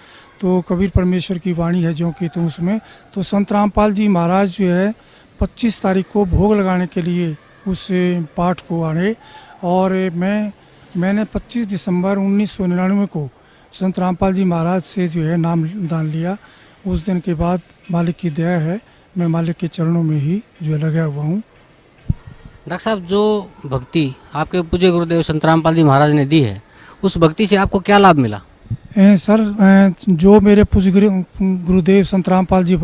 Speaker 3: तो कबीर परमेश्वर की वाणी है जो कि, तो उसमें तो संत रामपाल जी महाराज जो है 25 तारीख को भोग लगाने के लिए उस पाठ को आए, और मैंने 25 दिसंबर 1999 को संत रामपाल जी महाराज से जो है नाम दान लिया। उस दिन के बाद मालिक की दया है, मैं मालिक के चरणों में ही जो है लगा हुआ हूँ।
Speaker 2: डॉक्टर साहब, जो भक्ति आपके पूज्य गुरुदेव संत रामपाल जी महाराज ने दी है, उस भक्ति से आपको क्या लाभ मिला?
Speaker 3: सर जो मेरे पूज्य गुरुदेव संत रामपाल जी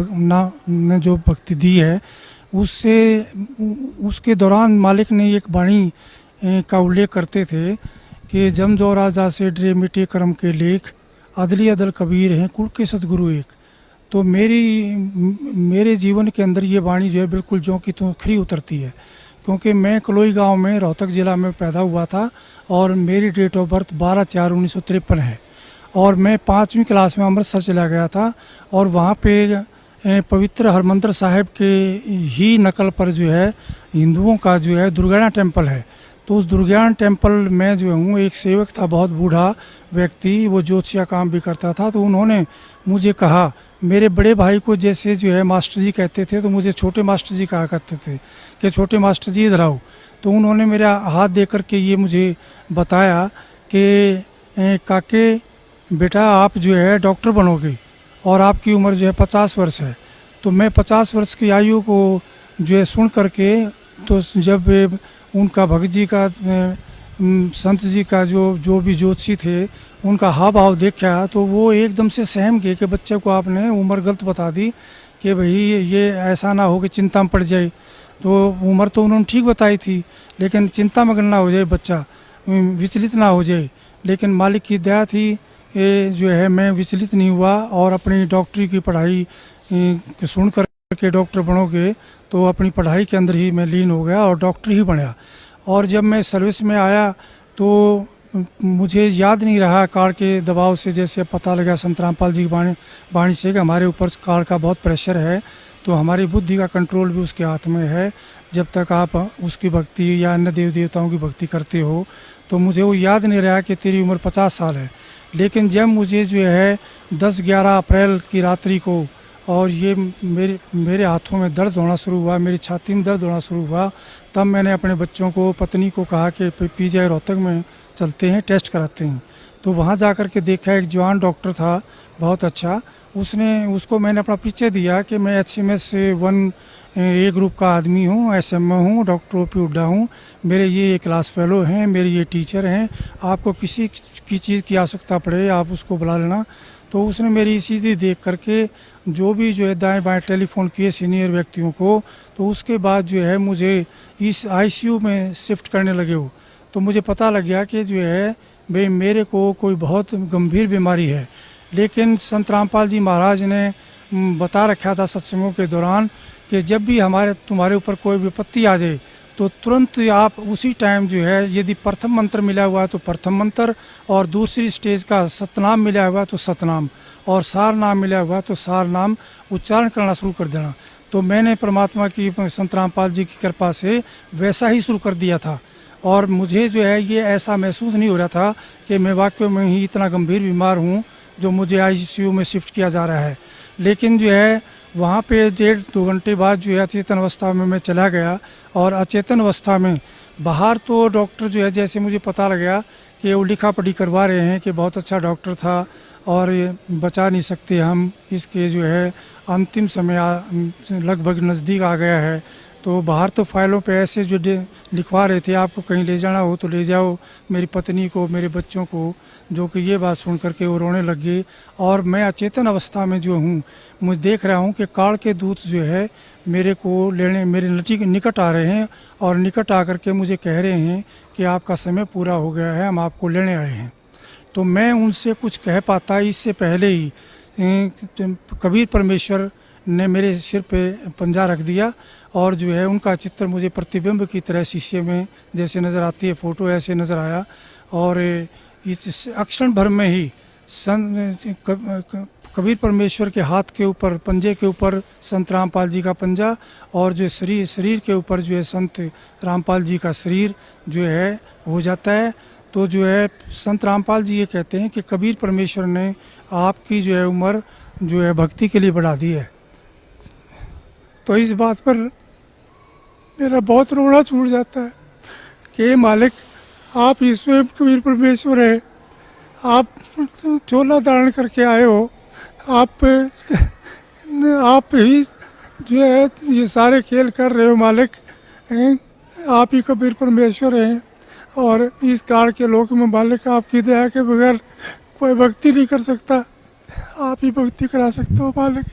Speaker 3: ने जो भक्ति दी है, उसके दौरान मालिक ने एक वाणी का उल्लेख करते थे कि जम जो राजा से डरे मिटे कर्म के लेख, अदली अदल कबीर हैं कुल के सतगुरु एक। तो मेरे जीवन के अंदर ये वाणी जो है बिल्कुल जो कि तो खरी उतरती है, क्योंकि मैं कलोई गांव में रोहतक ज़िला में पैदा हुआ था, और मेरी डेट ऑफ बर्थ 12/4/1953 है, और मैं 5वीं क्लास में अमृतसर चला गया था, और वहाँ पे पवित्र हरमंदिर साहिब के ही नकल पर जो है हिंदुओं का जो है दुर्गाना टेम्पल है। तो उस दुर्गाना टेम्पल में जो हूँ एक सेवक था, बहुत बूढ़ा व्यक्ति, वो ज्योतिषा काम भी करता था। तो उन्होंने मुझे कहा, मेरे बड़े भाई को जैसे जो है मास्टर जी कहते थे, तो मुझे छोटे मास्टर जी कहा करते थे कि छोटे मास्टर जी इधर आओ। तो उन्होंने मेरा हाथ दे कर के ये मुझे बताया कि काके बेटा आप जो है डॉक्टर बनोगे, और आपकी उम्र जो है 50 वर्ष है। तो मैं 50 वर्ष की आयु को जो है सुन करके, तो जब उनका भगत जी का संत जी का जो भी ज्योतिषी थे उनका हाव भाव देखा, तो वो एकदम से सहम गए कि बच्चे को आपने उम्र गलत बता दी, कि भाई ये ऐसा ना हो कि चिंता में पड़ जाए। तो उम्र तो उन्होंने ठीक बताई थी, लेकिन चिंता मगन ना हो जाए बच्चा, विचलित ना हो जाए। लेकिन मालिक की दया थी कि जो है मैं विचलित नहीं हुआ, और अपनी डॉक्टरी की पढ़ाई सुन कर के डॉक्टर बनोगे, तो अपनी पढ़ाई के अंदर ही मैं लीन हो गया और डॉक्टर ही बना। और जब मैं सर्विस में आया तो मुझे याद नहीं रहा, कार्ड के दबाव से जैसे पता लगा संत रामपाल जी की वाणी से कि हमारे ऊपर कार्ड का बहुत प्रेशर है, तो हमारी बुद्धि का कंट्रोल भी उसके हाथ में है। जब तक आप उसकी भक्ति या अन्य देव देवताओं की भक्ति करते हो, तो मुझे वो याद नहीं रहा कि तेरी उम्र 50 साल है। लेकिन जब मुझे जो है 10-11 अप्रैल की रात्रि को, और ये मेरे हाथों में दर्द होना शुरू हुआ, मेरी छाती में दर्द होना शुरू हुआ, तब मैंने अपने बच्चों को, पत्नी को कहा कि PGI रोहतक में चलते हैं, टेस्ट कराते हैं। तो वहाँ जा कर के देखा, एक जवान डॉक्टर था बहुत अच्छा, उसको मैंने अपना परिचय दिया कि मैं HMS 1 ए ग्रुप का आदमी हूँ, SMA हूँ, डॉक्टर OP हुड्डा हूँ, मेरे ये क्लास फेलो हैं, मेरे ये टीचर हैं, आपको किसी की चीज़ की आवश्यकता पड़े आप उसको बुला लेना। तो उसने मेरी स्थिति देख करके जो भी जो है दाएं बाएं टेलीफोन किए सीनियर व्यक्तियों को, तो उसके बाद जो है मुझे इस ICU में शिफ्ट करने लगे हो। तो मुझे पता लग गया कि जो है भाई मेरे को कोई बहुत गंभीर बीमारी है। लेकिन संत रामपाल जी महाराज ने बता रखा था सत्संगों के दौरान कि जब भी तुम्हारे ऊपर कोई विपत्ति आ जाए तो तुरंत आप उसी टाइम जो है, यदि प्रथम मंत्र मिला हुआ है तो प्रथम मंत्र, और दूसरी स्टेज का सतनाम मिला हुआ है तो सतनाम, और सार नाम मिला हुआ है तो सार नाम उच्चारण करना शुरू कर देना। तो मैंने परमात्मा की, संत रामपाल जी की कृपा से वैसा ही शुरू कर दिया था। और मुझे जो है ये ऐसा महसूस नहीं हो रहा था कि मैं वाकई में ही इतना गंभीर बीमार हूँ जो मुझे ICU में शिफ्ट किया जा रहा है। लेकिन जो है वहाँ पे 1.5-2 घंटे बाद जो है अचेतन अवस्था में मैं चला गया, और अचेतन अवस्था में बाहर तो डॉक्टर जो है, जैसे मुझे पता लग गया कि वो लिखा पढ़ी करवा रहे हैं कि बहुत अच्छा डॉक्टर था और ये बचा नहीं सकते हम, इसके जो है अंतिम समय लगभग नज़दीक आ गया है। तो बाहर तो फाइलों पे ऐसे जो लिखवा रहे थे, आपको कहीं ले जाना हो तो ले जाओ मेरी पत्नी को, मेरे बच्चों को, जो कि ये बात सुन करके वो रोने लग गए। और मैं अचेतन अवस्था में जो हूँ, मुझे देख रहा हूँ कि काल के दूत जो है मेरे को लेने मेरे निकट आ रहे हैं, और निकट आकर के मुझे कह रहे हैं कि आपका समय पूरा हो गया है, हम आपको लेने आए हैं। तो मैं उनसे कुछ कह पाता इससे पहले ही कबीर परमेश्वर ने मेरे सिर पे पंजा रख दिया, और जो है उनका चित्र मुझे प्रतिबिंब की तरह शीशे में जैसे नज़र आती है फ़ोटो, ऐसे नज़र आया। और इस क्षण भर में ही कबीर परमेश्वर के हाथ के ऊपर, पंजे के ऊपर संत रामपाल जी का पंजा, और जो शरीर के ऊपर जो है संत रामपाल जी का शरीर जो है हो जाता है। तो जो है संत रामपाल जी ये कहते हैं कि कबीर परमेश्वर ने आपकी जो है उम्र जो है भक्ति के लिए बढ़ा दी है। तो इस बात पर मेरा बहुत रोना छूट जाता है कि मालिक, आप ही स्वयं कबीर परमेश्वर है, आप चोला धारण करके आए हो, आप ही जो है ये सारे खेल कर रहे हो मालिक, आप ही कबीर परमेश्वर हैं। और इस काल के लोक में मालिक आपकी दया के बगैर कोई भक्ति नहीं कर सकता, आप ही भक्ति करा सकते हो मालिक।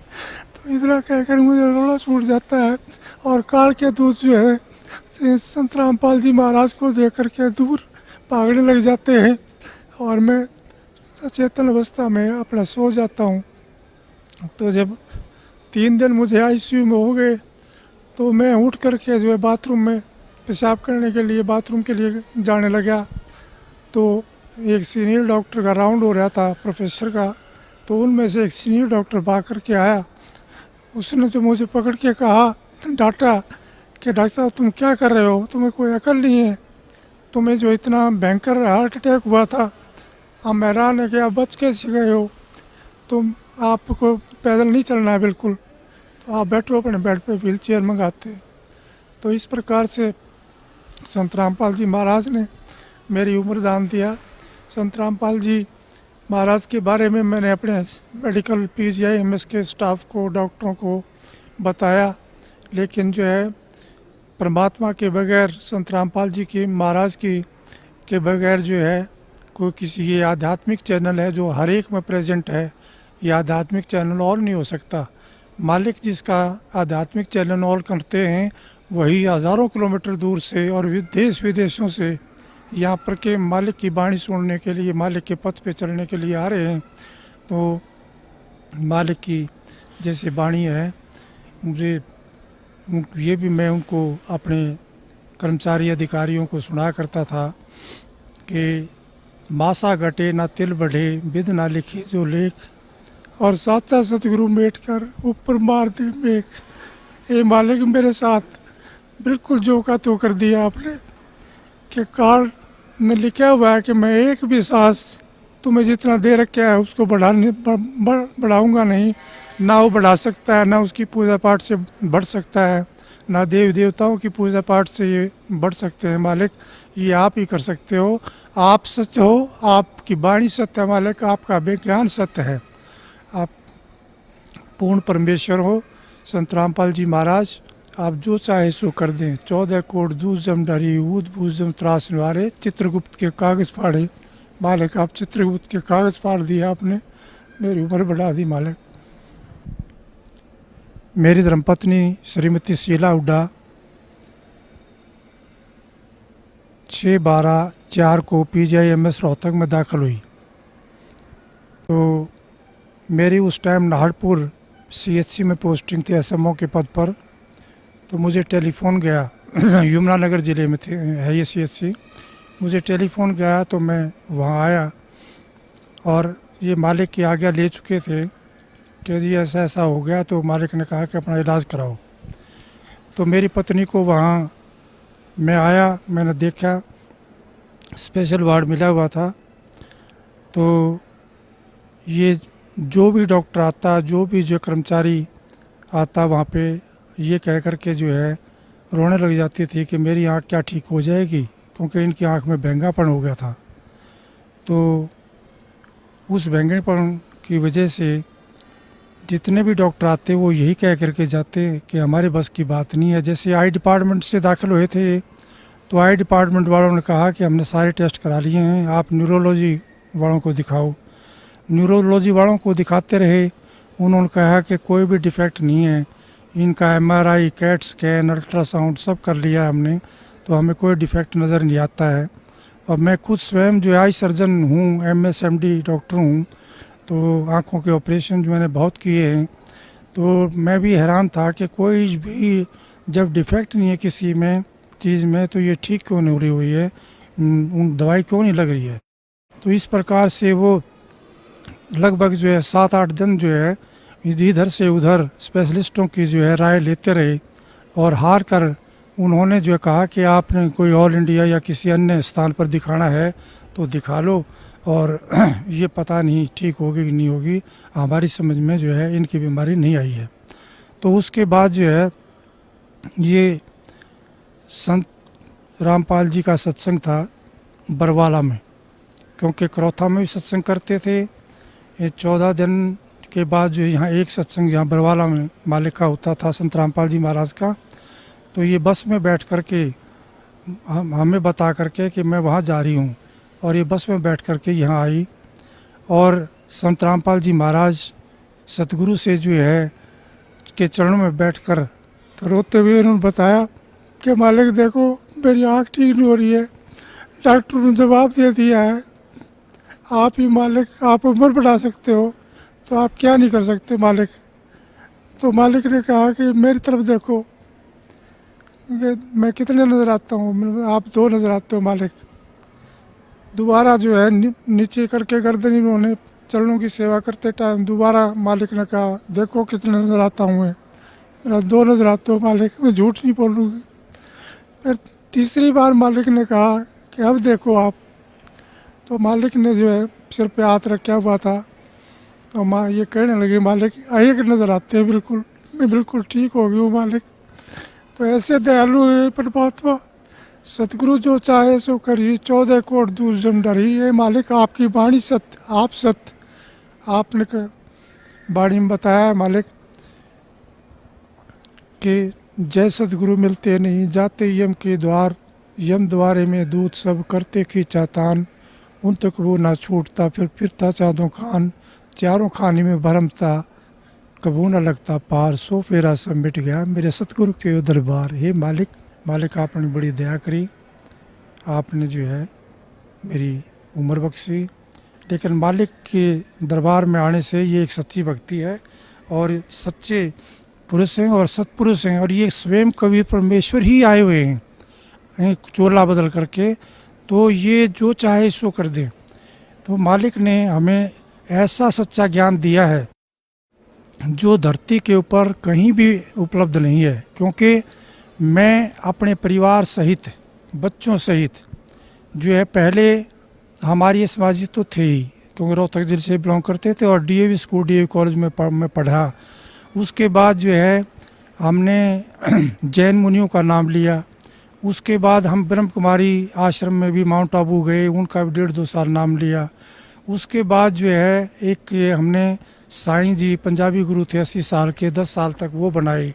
Speaker 3: तो इतना कहकर मुझे रोना छूट जाता है। और काल के दूत जो है संत रामपाल जी महाराज को देख करके दूर भागने लग जाते हैं, और मैं अचेतन अवस्था में अपना सो जाता हूँ। तो जब 3 दिन मुझे ICU में हो गए, तो मैं उठ करके जो है बाथरूम में पेशाब करने के लिए, बाथरूम के लिए जाने लगा। तो एक सीनियर डॉक्टर का राउंड हो रहा था, प्रोफेसर का, तो उनमें से एक सीनियर डॉक्टर भाग करके आया। उसने तो मुझे पकड़ के कहा, डांटा कि डॉक्टर साहब तुम क्या कर रहे हो, तुम्हें कोई अकल नहीं है, तुम्हें जो इतना भयंकर हार्ट अटैक हुआ था, हम हैरान है कि आप बच कैसे गए हो, तुम आपको पैदल नहीं चलना है बिल्कुल, तो आप बैठो अपने बेड पे, व्हील चेयर मंगाते। तो इस प्रकार से संत रामपाल जी महाराज ने मेरी उम्र दान दिया। संत रामपाल जी महाराज के बारे में मैंने अपने मेडिकल PGI MS के स्टाफ को, डॉक्टरों को बताया, लेकिन जो है परमात्मा के बगैर, संत रामपाल जी की महाराज की के बगैर जो है कोई किसी, ये आध्यात्मिक चैनल है जो हर एक में प्रेजेंट है, ये आध्यात्मिक चैनल और नहीं हो सकता। मालिक जिसका आध्यात्मिक चैनल और करते हैं, वही हज़ारों किलोमीटर दूर से और देश विदेशों से यहाँ पर के मालिक की वाणी सुनने के लिए, मालिक के पथ पे चलने के लिए आ रहे हैं। तो मालिक की जैसे वाणी है, मुझे ये भी मैं उनको, अपने कर्मचारी अधिकारियों को सुना करता था कि मासा घटे ना तिल बढ़े, विद ना लिखे जो लेख, और साचा सतगुरु मेट कर ऊपर मार दे मेघ। ये मालिक मेरे साथ बिल्कुल जो का तो कर दिया आपने, कि काल में लिखा हुआ है कि मैं एक भी सांस तुम्हें जितना दे रखा है उसको बढ़ाऊंगा नहीं, ना वो बढ़ा सकता है, ना उसकी पूजा पाठ से बढ़ सकता है, ना देव देवताओं की पूजा पाठ से ये बढ़ सकते हैं मालिक, ये आप ही कर सकते हो। आप सत्य हो, आपकी वाणी सत्य है मालिक, आपका विज्ञान सत्य है, आप पूर्ण परमेश्वर हो। संत रामपाल जी महाराज, आप जो चाहे सो कर दें। 14 कोट दूजम डरी ऊद बूजम त्रास निवारे, चित्रगुप्त के कागज़ फाड़े मालिक, आप चित्रगुप्त के कागज़ फाड़ दिए आपने, मेरी उम्र बढ़ा दी मालिक। मेरी धर्मपत्नी श्रीमती शीला हुड्डा 6/12/4 को PGIMS रोहतक में दाखिल हुई। तो मेरी उस टाइम नाहरपुर CHC में पोस्टिंग थी SMO के पद पर। तो मुझे टेलीफोन गया यमुनानगर ज़िले में थे है ये CHC। मुझे टेलीफोन गया तो मैं वहाँ आया और ये मालिक की आज्ञा ले चुके थे कि जी ऐसा ऐसा हो गया। तो मालिक ने कहा कि अपना इलाज कराओ। तो मेरी पत्नी को वहाँ मैं आया, मैंने देखा स्पेशल वार्ड मिला हुआ था। तो ये जो भी डॉक्टर आता, जो भी जो कर्मचारी आता वहाँ पे, ये कह कर के जो है रोने लग जाती थी कि मेरी आँख क्या ठीक हो जाएगी, क्योंकि इनकी आँख में बैंगापन हो गया था। तो उस बैंगनपन की वजह से जितने भी डॉक्टर आते वो यही कह करके जाते कि हमारे बस की बात नहीं है। जैसे आई डिपार्टमेंट से दाखिल हुए थे तो आई डिपार्टमेंट वालों ने कहा कि हमने सारे टेस्ट करा लिए हैं, आप न्यूरोलॉजी वालों को दिखाओ। न्यूरोलॉजी वालों को दिखाते रहे, उन्होंने कहा कि कोई भी डिफेक्ट नहीं है, इनका MRI, कैट स्कैन, अल्ट्रासाउंड सब कर लिया हमने, तो हमें कोई डिफेक्ट नज़र नहीं आता है। और मैं खुद स्वयं जो आई सर्जन हूँ, MS MD डॉक्टर हूँ, तो आँखों के ऑपरेशन जो मैंने बहुत किए हैं। तो मैं भी हैरान था कि कोई भी जब डिफेक्ट नहीं है किसी में चीज़ में, तो ये ठीक क्यों नहीं हो रही हुई है, उन दवाई क्यों नहीं लग रही है। तो इस प्रकार से वो लगभग जो है 7-8 दिन जो है इधर से उधर स्पेशलिस्टों की जो है राय लेते रहे और हार कर उन्होंने जो कहा कि आपने कोई ऑल इंडिया या किसी अन्य स्थान पर दिखाना है तो दिखा लो, और ये पता नहीं ठीक होगी कि नहीं होगी, हमारी समझ में जो है इनकी बीमारी नहीं आई है। तो उसके बाद जो है ये संत रामपाल जी का सत्संग था बरवाला में, क्योंकि करौथा में भी सत्संग करते थे। ये 14 दिन के बाद जो यहाँ एक सत्संग यहाँ बरवाला में मालिक का होता था, संत रामपाल जी महाराज का। तो ये बस में बैठ कर के हमें बता करके कि मैं वहाँ जा रही हूँ, और ये बस में बैठ कर के यहाँ आई। और संत रामपाल जी महाराज सतगुरु से जो है के चरणों में बैठकर तो रोते हुए उन्होंने बताया कि मालिक देखो मेरी आँख ठीक नहीं हो रही है, डॉक्टर ने जवाब दे दिया है, आप ही मालिक, आप उम्र बढ़ा सकते हो, तो आप क्या नहीं कर सकते मालिक। तो मालिक ने कहा कि मेरी तरफ देखो कि मैं कितने नज़र आता हूँ, आप 2 नज़र आते हो मालिक। दोबारा जो है नीचे करके गर्दन इन्होंने चरणों की सेवा करते टाइम दोबारा मालिक ने कहा देखो कितने नज़र आता हूँ मैं, मेरा 2 नज़र आते हो मालिक, मैं झूठ नहीं बोलूँगी। फिर तीसरी बार मालिक ने कहा कि अब देखो आप। तो मालिक ने जो है सिर पे हाथ रखा हुआ था, तो माँ ये कहने लगी मालिक एक नज़र आते हैं बिल्कुल, मैं बिल्कुल ठीक हो गई हूँ मालिक। तो ऐसे दयालु है परमात्मा, सतगुरु जो चाहे सो करिए, 14 कोट दूर जम डरी। ये मालिक आपकी वाणी सत्य, आप सत्य, आपने वाणी में बताया मालिक कि जय सतगुरु मिलते नहीं जाते यम के द्वार, यम द्वारे में दूत सब करते खींचा तान, उन तक वो ना छूटता फिर फिरता चाँदों खान, चारों खाने में भरमता कबू न लगता पार, सो फेरा सब मिट गया मेरे सतगुरु के दरबार। हे मालिक, मालिक आपने बड़ी दया करी, आपने जो है मेरी उम्र बख्शी। लेकिन मालिक के दरबार में आने से ये एक सच्ची भक्ति है, और सच्चे पुरुष हैं और सत्पुरुष हैं, और ये स्वयं कबीर परमेश्वर ही आए हुए हैं चोला बदल करके। तो ये जो चाहे सो कर दे। तो मालिक ने हमें ऐसा सच्चा ज्ञान दिया है जो धरती के ऊपर कहीं भी उपलब्ध नहीं है। क्योंकि मैं अपने परिवार सहित, बच्चों सहित जो है, पहले हमारी समाजी तो थे ही, क्योंकि रोहतक जिले से बिलोंग करते थे और DAV स्कूल DAV कॉलेज में मैं पढ़ा। उसके बाद जो है हमने जैन मुनियों का नाम लिया। उसके बाद हम ब्रह्म कुमारी आश्रम में भी माउंट आबू गए, उनका भी 1.5-2 साल नाम लिया। उसके बाद जो है एक ये हमने साईं जी पंजाबी गुरु थे 80 साल के, 10 साल तक वो बनाए।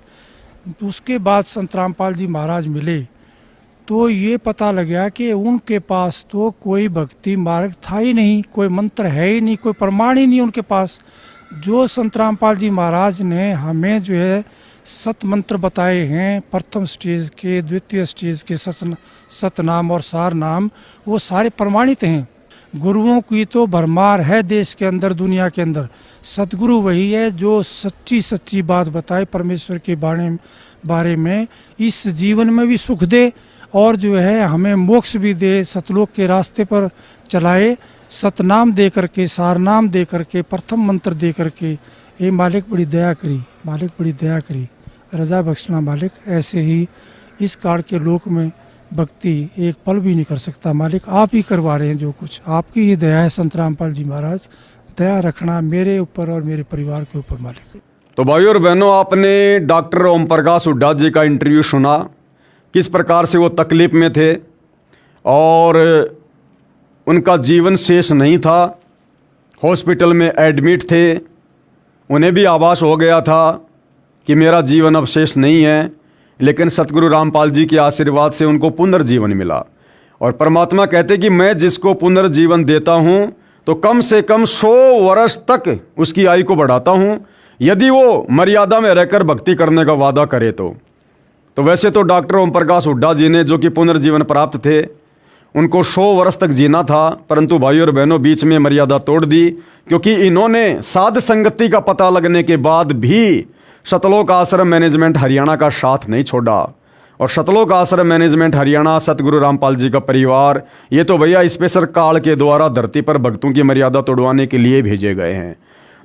Speaker 3: उसके बाद संत रामपाल जी महाराज मिले तो ये पता लगा कि उनके पास तो कोई भक्ति मार्ग था ही नहीं, कोई मंत्र है ही नहीं, कोई प्रमाण ही नहीं उनके पास। जो संत रामपाल जी महाराज ने हमें जो है सत मंत्र बताए हैं, प्रथम स्टेज के, द्वितीय स्टेज के सतनाम और सार नाम, वो सारे प्रमाणित हैं। गुरुओं की तो भरमार है देश के अंदर, दुनिया के अंदर। सतगुरु वही है जो सच्ची सच्ची बात बताए परमेश्वर के बारे में, इस जीवन में भी सुख दे और जो है हमें मोक्ष भी दे, सतलोक के रास्ते पर चलाए। सतनाम दे करके, सारनाम दे करके, प्रथम मंत्र दे करके, ये मालिक बड़ी दया करी, मालिक बड़ी दया करी, रजा बख्शना मालिक। ऐसे ही इस काल के लोक में भक्ति एक पल भी नहीं कर सकता मालिक, आप ही करवा रहे हैं जो कुछ, आपकी ही दया है। संत रामपाल जी महाराज दया रखना मेरे ऊपर और मेरे परिवार के ऊपर मालिक।
Speaker 1: तो भाइयों और बहनों, आपने डॉक्टर ओम प्रकाश हुड्डा जी का इंटरव्यू सुना, किस प्रकार से वो तकलीफ में थे और उनका जीवन शेष नहीं था, हॉस्पिटल में एडमिट थे। उन्हें भी आभास हो गया था कि मेरा जीवन अब शेष नहीं है, लेकिन सतगुरु रामपाल जी के आशीर्वाद से उनको पुनर्जीवन मिला। और परमात्मा कहते कि मैं जिसको पुनर्जीवन देता हूँ तो कम से कम 100 वर्ष तक उसकी आयु को बढ़ाता हूँ, यदि वो मर्यादा में रहकर भक्ति करने का वादा करे तो वैसे तो डॉक्टर ओम प्रकाश हुड्डा जी ने, जो कि पुनर्जीवन प्राप्त थे, उनको 100 वर्ष तक जीना था, परंतु भाइयों और बहनों बीच में मर्यादा तोड़ दी, क्योंकि इन्होंने साध संगति का पता लगने के बाद भी सतलोक आश्रम मैनेजमेंट हरियाणा का साथ नहीं छोड़ा। और सतलोक आश्रम मैनेजमेंट हरियाणा, सतगुरु रामपाल जी का परिवार, ये तो भैया स्पेशल काल के द्वारा धरती पर भक्तों की मर्यादा तोड़वाने के लिए भेजे गए हैं।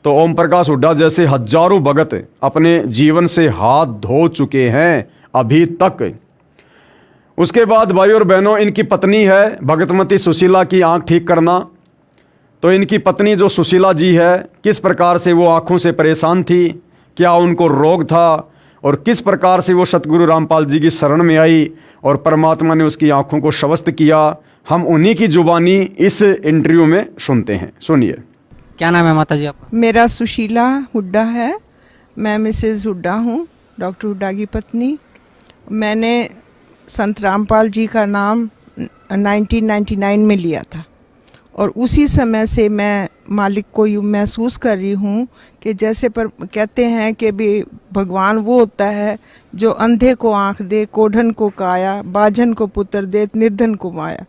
Speaker 1: तो ओम प्रकाश हुड्डा जैसे हजारों भगत अपने जीवन से हाथ धो चुके हैं अभी तक। उसके बाद भाई और बहनों, इनकी पत्नी है भगतमती सुशीला की आंख ठीक करना। तो इनकी पत्नी जो सुशीला जी है, किस प्रकार से वो आंखों से परेशान थी, क्या उनको रोग था और किस प्रकार से वो सतगुरु रामपाल जी की शरण में आई और परमात्मा ने उसकी आंखों को स्वस्थ किया, हम उन्हीं की जुबानी इस इंटरव्यू में सुनते हैं। सुनिए।
Speaker 2: क्या नाम है माता जी आपका?
Speaker 4: मेरा सुशीला हुड्डा है, मैं मिसेज़ हुड्डा हूँ, डॉक्टर हुड्डा की पत्नी। मैंने संत रामपाल जी का नाम 1999 में लिया था और उसी समय से मैं मालिक को यूँ महसूस कर रही हूँ कि जैसे पर कहते हैं कि भी भगवान वो होता है जो अंधे को आँख दे, कोढ़न को काया, बाझन को पुत्र दे, निर्धन को माया।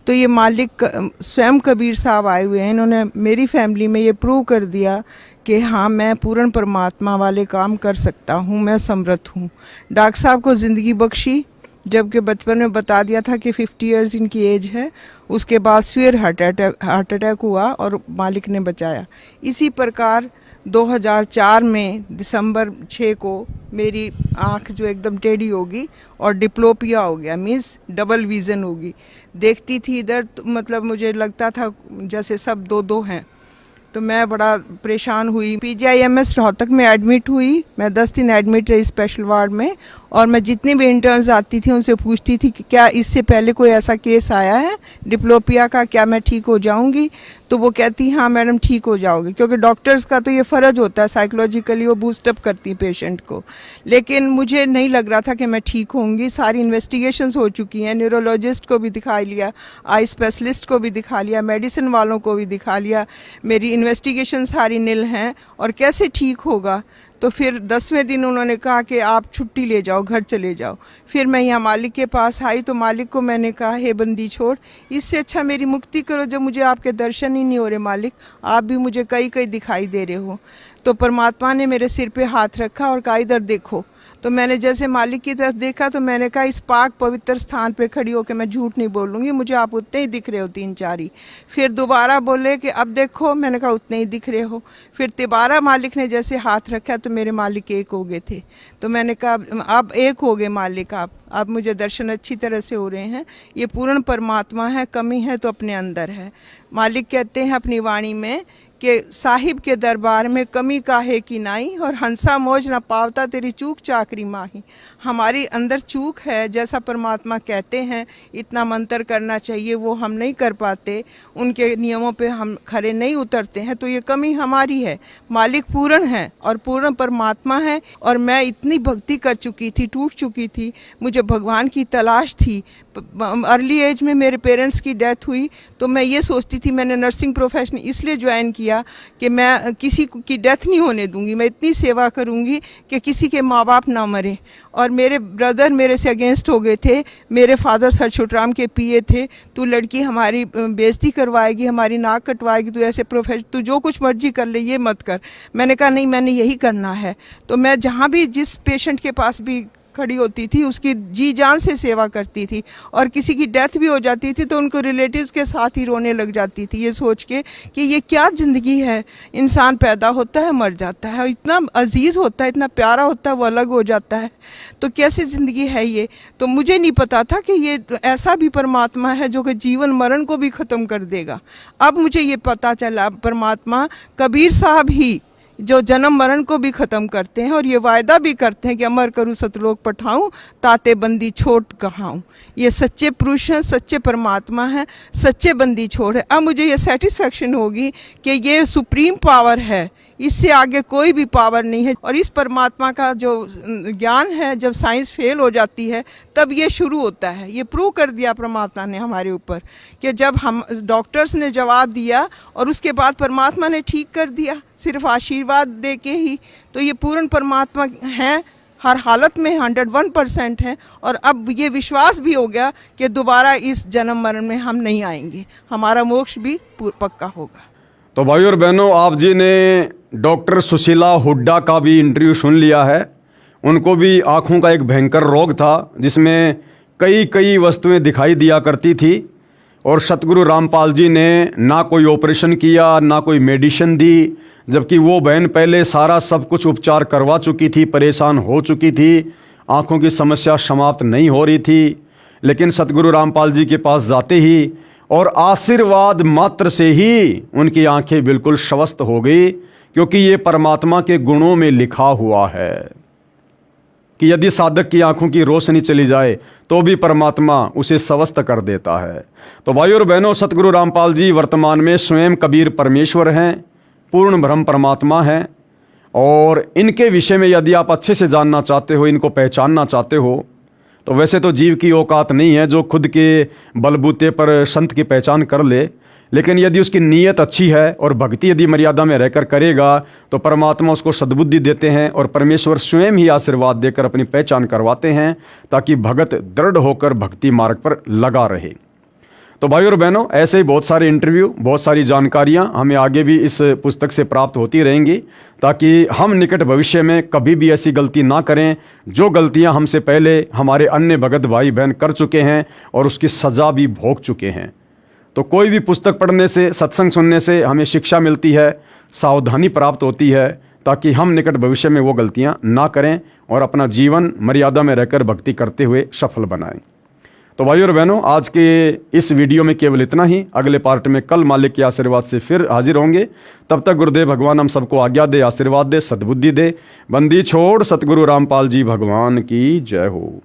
Speaker 4: तो ये मालिक स्वयं कबीर साहब आए हुए हैं, इन्होंने मेरी फैमिली में ये प्रूव कर दिया कि हाँ, मैं पूर्ण परमात्मा वाले काम कर सकता हूँ, मैं समर्थ हूँ। डॉक्टर साहब को ज़िंदगी बख्शी, जबकि बचपन में बता दिया था कि 50 इयर्स इनकी एज है। उसके बाद सिवियर हार्ट अटैक हुआ और मालिक ने बचाया। इसी प्रकार 2004 में दिसंबर 6 को मेरी आँख जो एकदम टेढ़ी होगी और डिप्लोपिया हो गया, मीन्स डबल विज़न होगी। देखती थी इधर तो मतलब मुझे लगता था जैसे सब दो दो हैं। तो मैं बड़ा परेशान हुई। PGIMS रोहतक में एडमिट हुई। मैं 10 दिन एडमिट रही स्पेशल वार्ड में और मैं जितनी भी इंटर्न्स आती थी उनसे पूछती थी कि क्या इससे पहले कोई ऐसा केस आया है डिप्लोपिया का, क्या मैं ठीक हो जाऊंगी? तो वो कहती हाँ मैडम ठीक हो जाओगे, क्योंकि डॉक्टर्स का तो ये फ़र्ज होता है, साइकोलॉजिकली वो बूस्टअप करती पेशेंट को। लेकिन मुझे नहीं लग रहा था कि मैं ठीक होंगी। सारी इन्वेस्टिगेशंस हो चुकी हैं, न्यूरोलॉजिस्ट को भी दिखा लिया, आई स्पेशलिस्ट को भी दिखा लिया, मेडिसिन वालों को भी दिखा लिया, मेरी इन्वेस्टिगेशन सारी निल हैं और कैसे ठीक होगा। तो फिर 10वें दिन उन्होंने कहा कि आप छुट्टी ले जाओ, घर चले जाओ। फिर मैं यहाँ मालिक के पास आई तो मालिक को मैंने कहा हे बंदी छोड़, इससे अच्छा मेरी मुक्ति करो जब मुझे आपके दर्शन ही नहीं हो रहे मालिक, आप भी मुझे कई कई दिखाई दे रहे हो। तो परमात्मा ने मेरे सिर पे हाथ रखा और कहा इधर देखो। तो मैंने जैसे मालिक की तरफ देखा तो मैंने कहा इस पाक पवित्र स्थान पे खड़ी होकर मैं झूठ नहीं बोलूँगी, मुझे आप उतने ही दिख रहे हो, 3-4 ही। फिर दोबारा बोले कि अब देखो, मैंने कहा उतने ही दिख रहे हो। फिर दोबारा मालिक ने जैसे हाथ रखा तो मेरे मालिक एक हो गए थे। तो मैंने कहा अब एक हो गए मालिक आप, अब मुझे दर्शन अच्छी तरह से हो रहे हैं। ये पूर्ण परमात्मा है, कमी है तो अपने अंदर है। मालिक कहते हैं अपनी वाणी में कि साहिब के दरबार में कमी काहे की नाई, और हंसा मौज न पावता तेरी चूक चाकरी माही। हमारी अंदर चूक है, जैसा परमात्मा कहते हैं इतना मंत्र करना चाहिए वो हम नहीं कर पाते, उनके नियमों पे हम खरे नहीं उतरते हैं, तो ये कमी हमारी है। मालिक पूर्ण है और पूर्ण परमात्मा है, और मैं इतनी भक्ति कर चुकी थी, टूट चुकी थी, मुझे भगवान की तलाश थी। अर्ली एज में मेरे पेरेंट्स की डेथ हुई तो मैं ये सोचती थी, मैंने नर्सिंग प्रोफेशन इसलिए ज्वाइन किया कि मैं किसी की डेथ नहीं होने दूंगी, मैं इतनी सेवा करूंगी कि किसी के माँ बाप ना मरे। और मेरे ब्रदर मेरे से अगेंस्ट हो गए थे, मेरे फादर सर छोटराम के पीए थे, तू लड़की हमारी बेइज्जती करवाएगी, हमारी नाक कटवाएगी, तू ऐसे प्रोफेशन, तू जो कुछ मर्जी कर ले, ये मत कर। मैंने कहा नहीं, मैंने यही करना है। तो मैं जहाँ भी जिस पेशेंट के पास भी खड़ी होती थी उसकी जी जान से सेवा करती थी, और किसी की डेथ भी हो जाती थी तो उनको रिलेटिव्स के साथ ही रोने लग जाती थी, ये सोच के कि ये क्या ज़िंदगी है, इंसान पैदा होता है मर जाता है, इतना अजीज़ होता है, इतना प्यारा होता है, वो अलग हो जाता है, तो कैसी ज़िंदगी है ये। तो मुझे नहीं पता था कि ये ऐसा भी परमात्मा है जो कि जीवन मरण को भी ख़त्म कर देगा। अब मुझे ये पता चला, परमात्मा कबीर साहब ही जो जन्म मरण को भी ख़त्म करते हैं, और ये वायदा भी करते हैं कि अमर करूँ सतलोक पठाऊँ, ताते बंदी छोड़ कहाऊँ। ये सच्चे पुरुष हैं, सच्चे परमात्मा हैं, सच्चे बंदी छोड़ है। अब मुझे ये सेटिस्फेक्शन होगी कि ये सुप्रीम पावर है, इससे आगे कोई भी पावर नहीं है। और इस परमात्मा का जो ज्ञान है, जब साइंस फेल हो जाती है तब ये शुरू होता है। ये प्रूव कर दिया परमात्मा ने हमारे ऊपर कि जब हम डॉक्टर्स ने जवाब दिया और उसके बाद परमात्मा ने ठीक कर दिया, सिर्फ आशीर्वाद दे के ही। तो ये पूर्ण परमात्मा हैं, हर हालत में 101% है। और अब ये विश्वास भी हो गया कि दोबारा इस जन्म मरण में हम नहीं आएंगे, हमारा मोक्ष भी पक्का होगा।
Speaker 1: तो भाई और बहनों, आप जी ने डॉक्टर सुशीला हुड्डा का भी इंटरव्यू सुन लिया है। उनको भी आँखों का एक भयंकर रोग था जिसमें कई वस्तुएं दिखाई दिया करती थी, और सतगुरु रामपाल जी ने ना कोई ऑपरेशन किया, ना कोई मेडिसिन दी, जबकि वो बहन पहले सारा सब कुछ उपचार करवा चुकी थी, परेशान हो चुकी थी, आँखों की समस्या समाप्त नहीं हो रही थी। लेकिन सतगुरु रामपाल जी के पास जाते ही और आशीर्वाद मात्र से ही उनकी आंखें बिल्कुल स्वस्थ हो गई, क्योंकि ये परमात्मा के गुणों में लिखा हुआ है कि यदि साधक की आंखों की रोशनी चली जाए तो भी परमात्मा उसे स्वस्थ कर देता है। तो भाइयों और बहनों, सतगुरु रामपाल जी वर्तमान में स्वयं कबीर परमेश्वर हैं, पूर्ण ब्रह्म परमात्मा हैं, और इनके विषय में यदि आप अच्छे से जानना चाहते हो, इनको पहचानना चाहते हो, तो वैसे तो जीव की औकात नहीं है जो खुद के बलबूते पर संत की पहचान कर ले, लेकिन यदि उसकी नीयत अच्छी है और भक्ति यदि मर्यादा में रहकर करेगा तो परमात्मा उसको सद्बुद्धि देते हैं, और परमेश्वर स्वयं ही आशीर्वाद देकर अपनी पहचान करवाते हैं ताकि भगत दृढ़ होकर भक्ति मार्ग पर लगा रहे। तो भाई और बहनों, ऐसे ही बहुत सारे इंटरव्यू, बहुत सारी जानकारियां हमें आगे भी इस पुस्तक से प्राप्त होती रहेंगी, ताकि हम निकट भविष्य में कभी भी ऐसी गलती ना करें जो गलतियां हमसे पहले हमारे अन्य भगत भाई बहन कर चुके हैं और उसकी सज़ा भी भोग चुके हैं। तो कोई भी पुस्तक पढ़ने से, सत्संग सुनने से हमें शिक्षा मिलती है, सावधानी प्राप्त होती है, ताकि हम निकट भविष्य में वो गलतियां ना करें और अपना जीवन मर्यादा में रहकर भक्ति करते हुए सफल बनाएं। तो भाइयों और बहनों, आज के इस वीडियो में केवल इतना ही। अगले पार्ट में कल मालिक के आशीर्वाद से फिर हाजिर होंगे। तब तक गुरुदेव भगवान हम सबको आज्ञा दे, आशीर्वाद दे, सद्बुद्धि दे। बंदी छोड़ सतगुरु रामपाल जी भगवान की जय हो।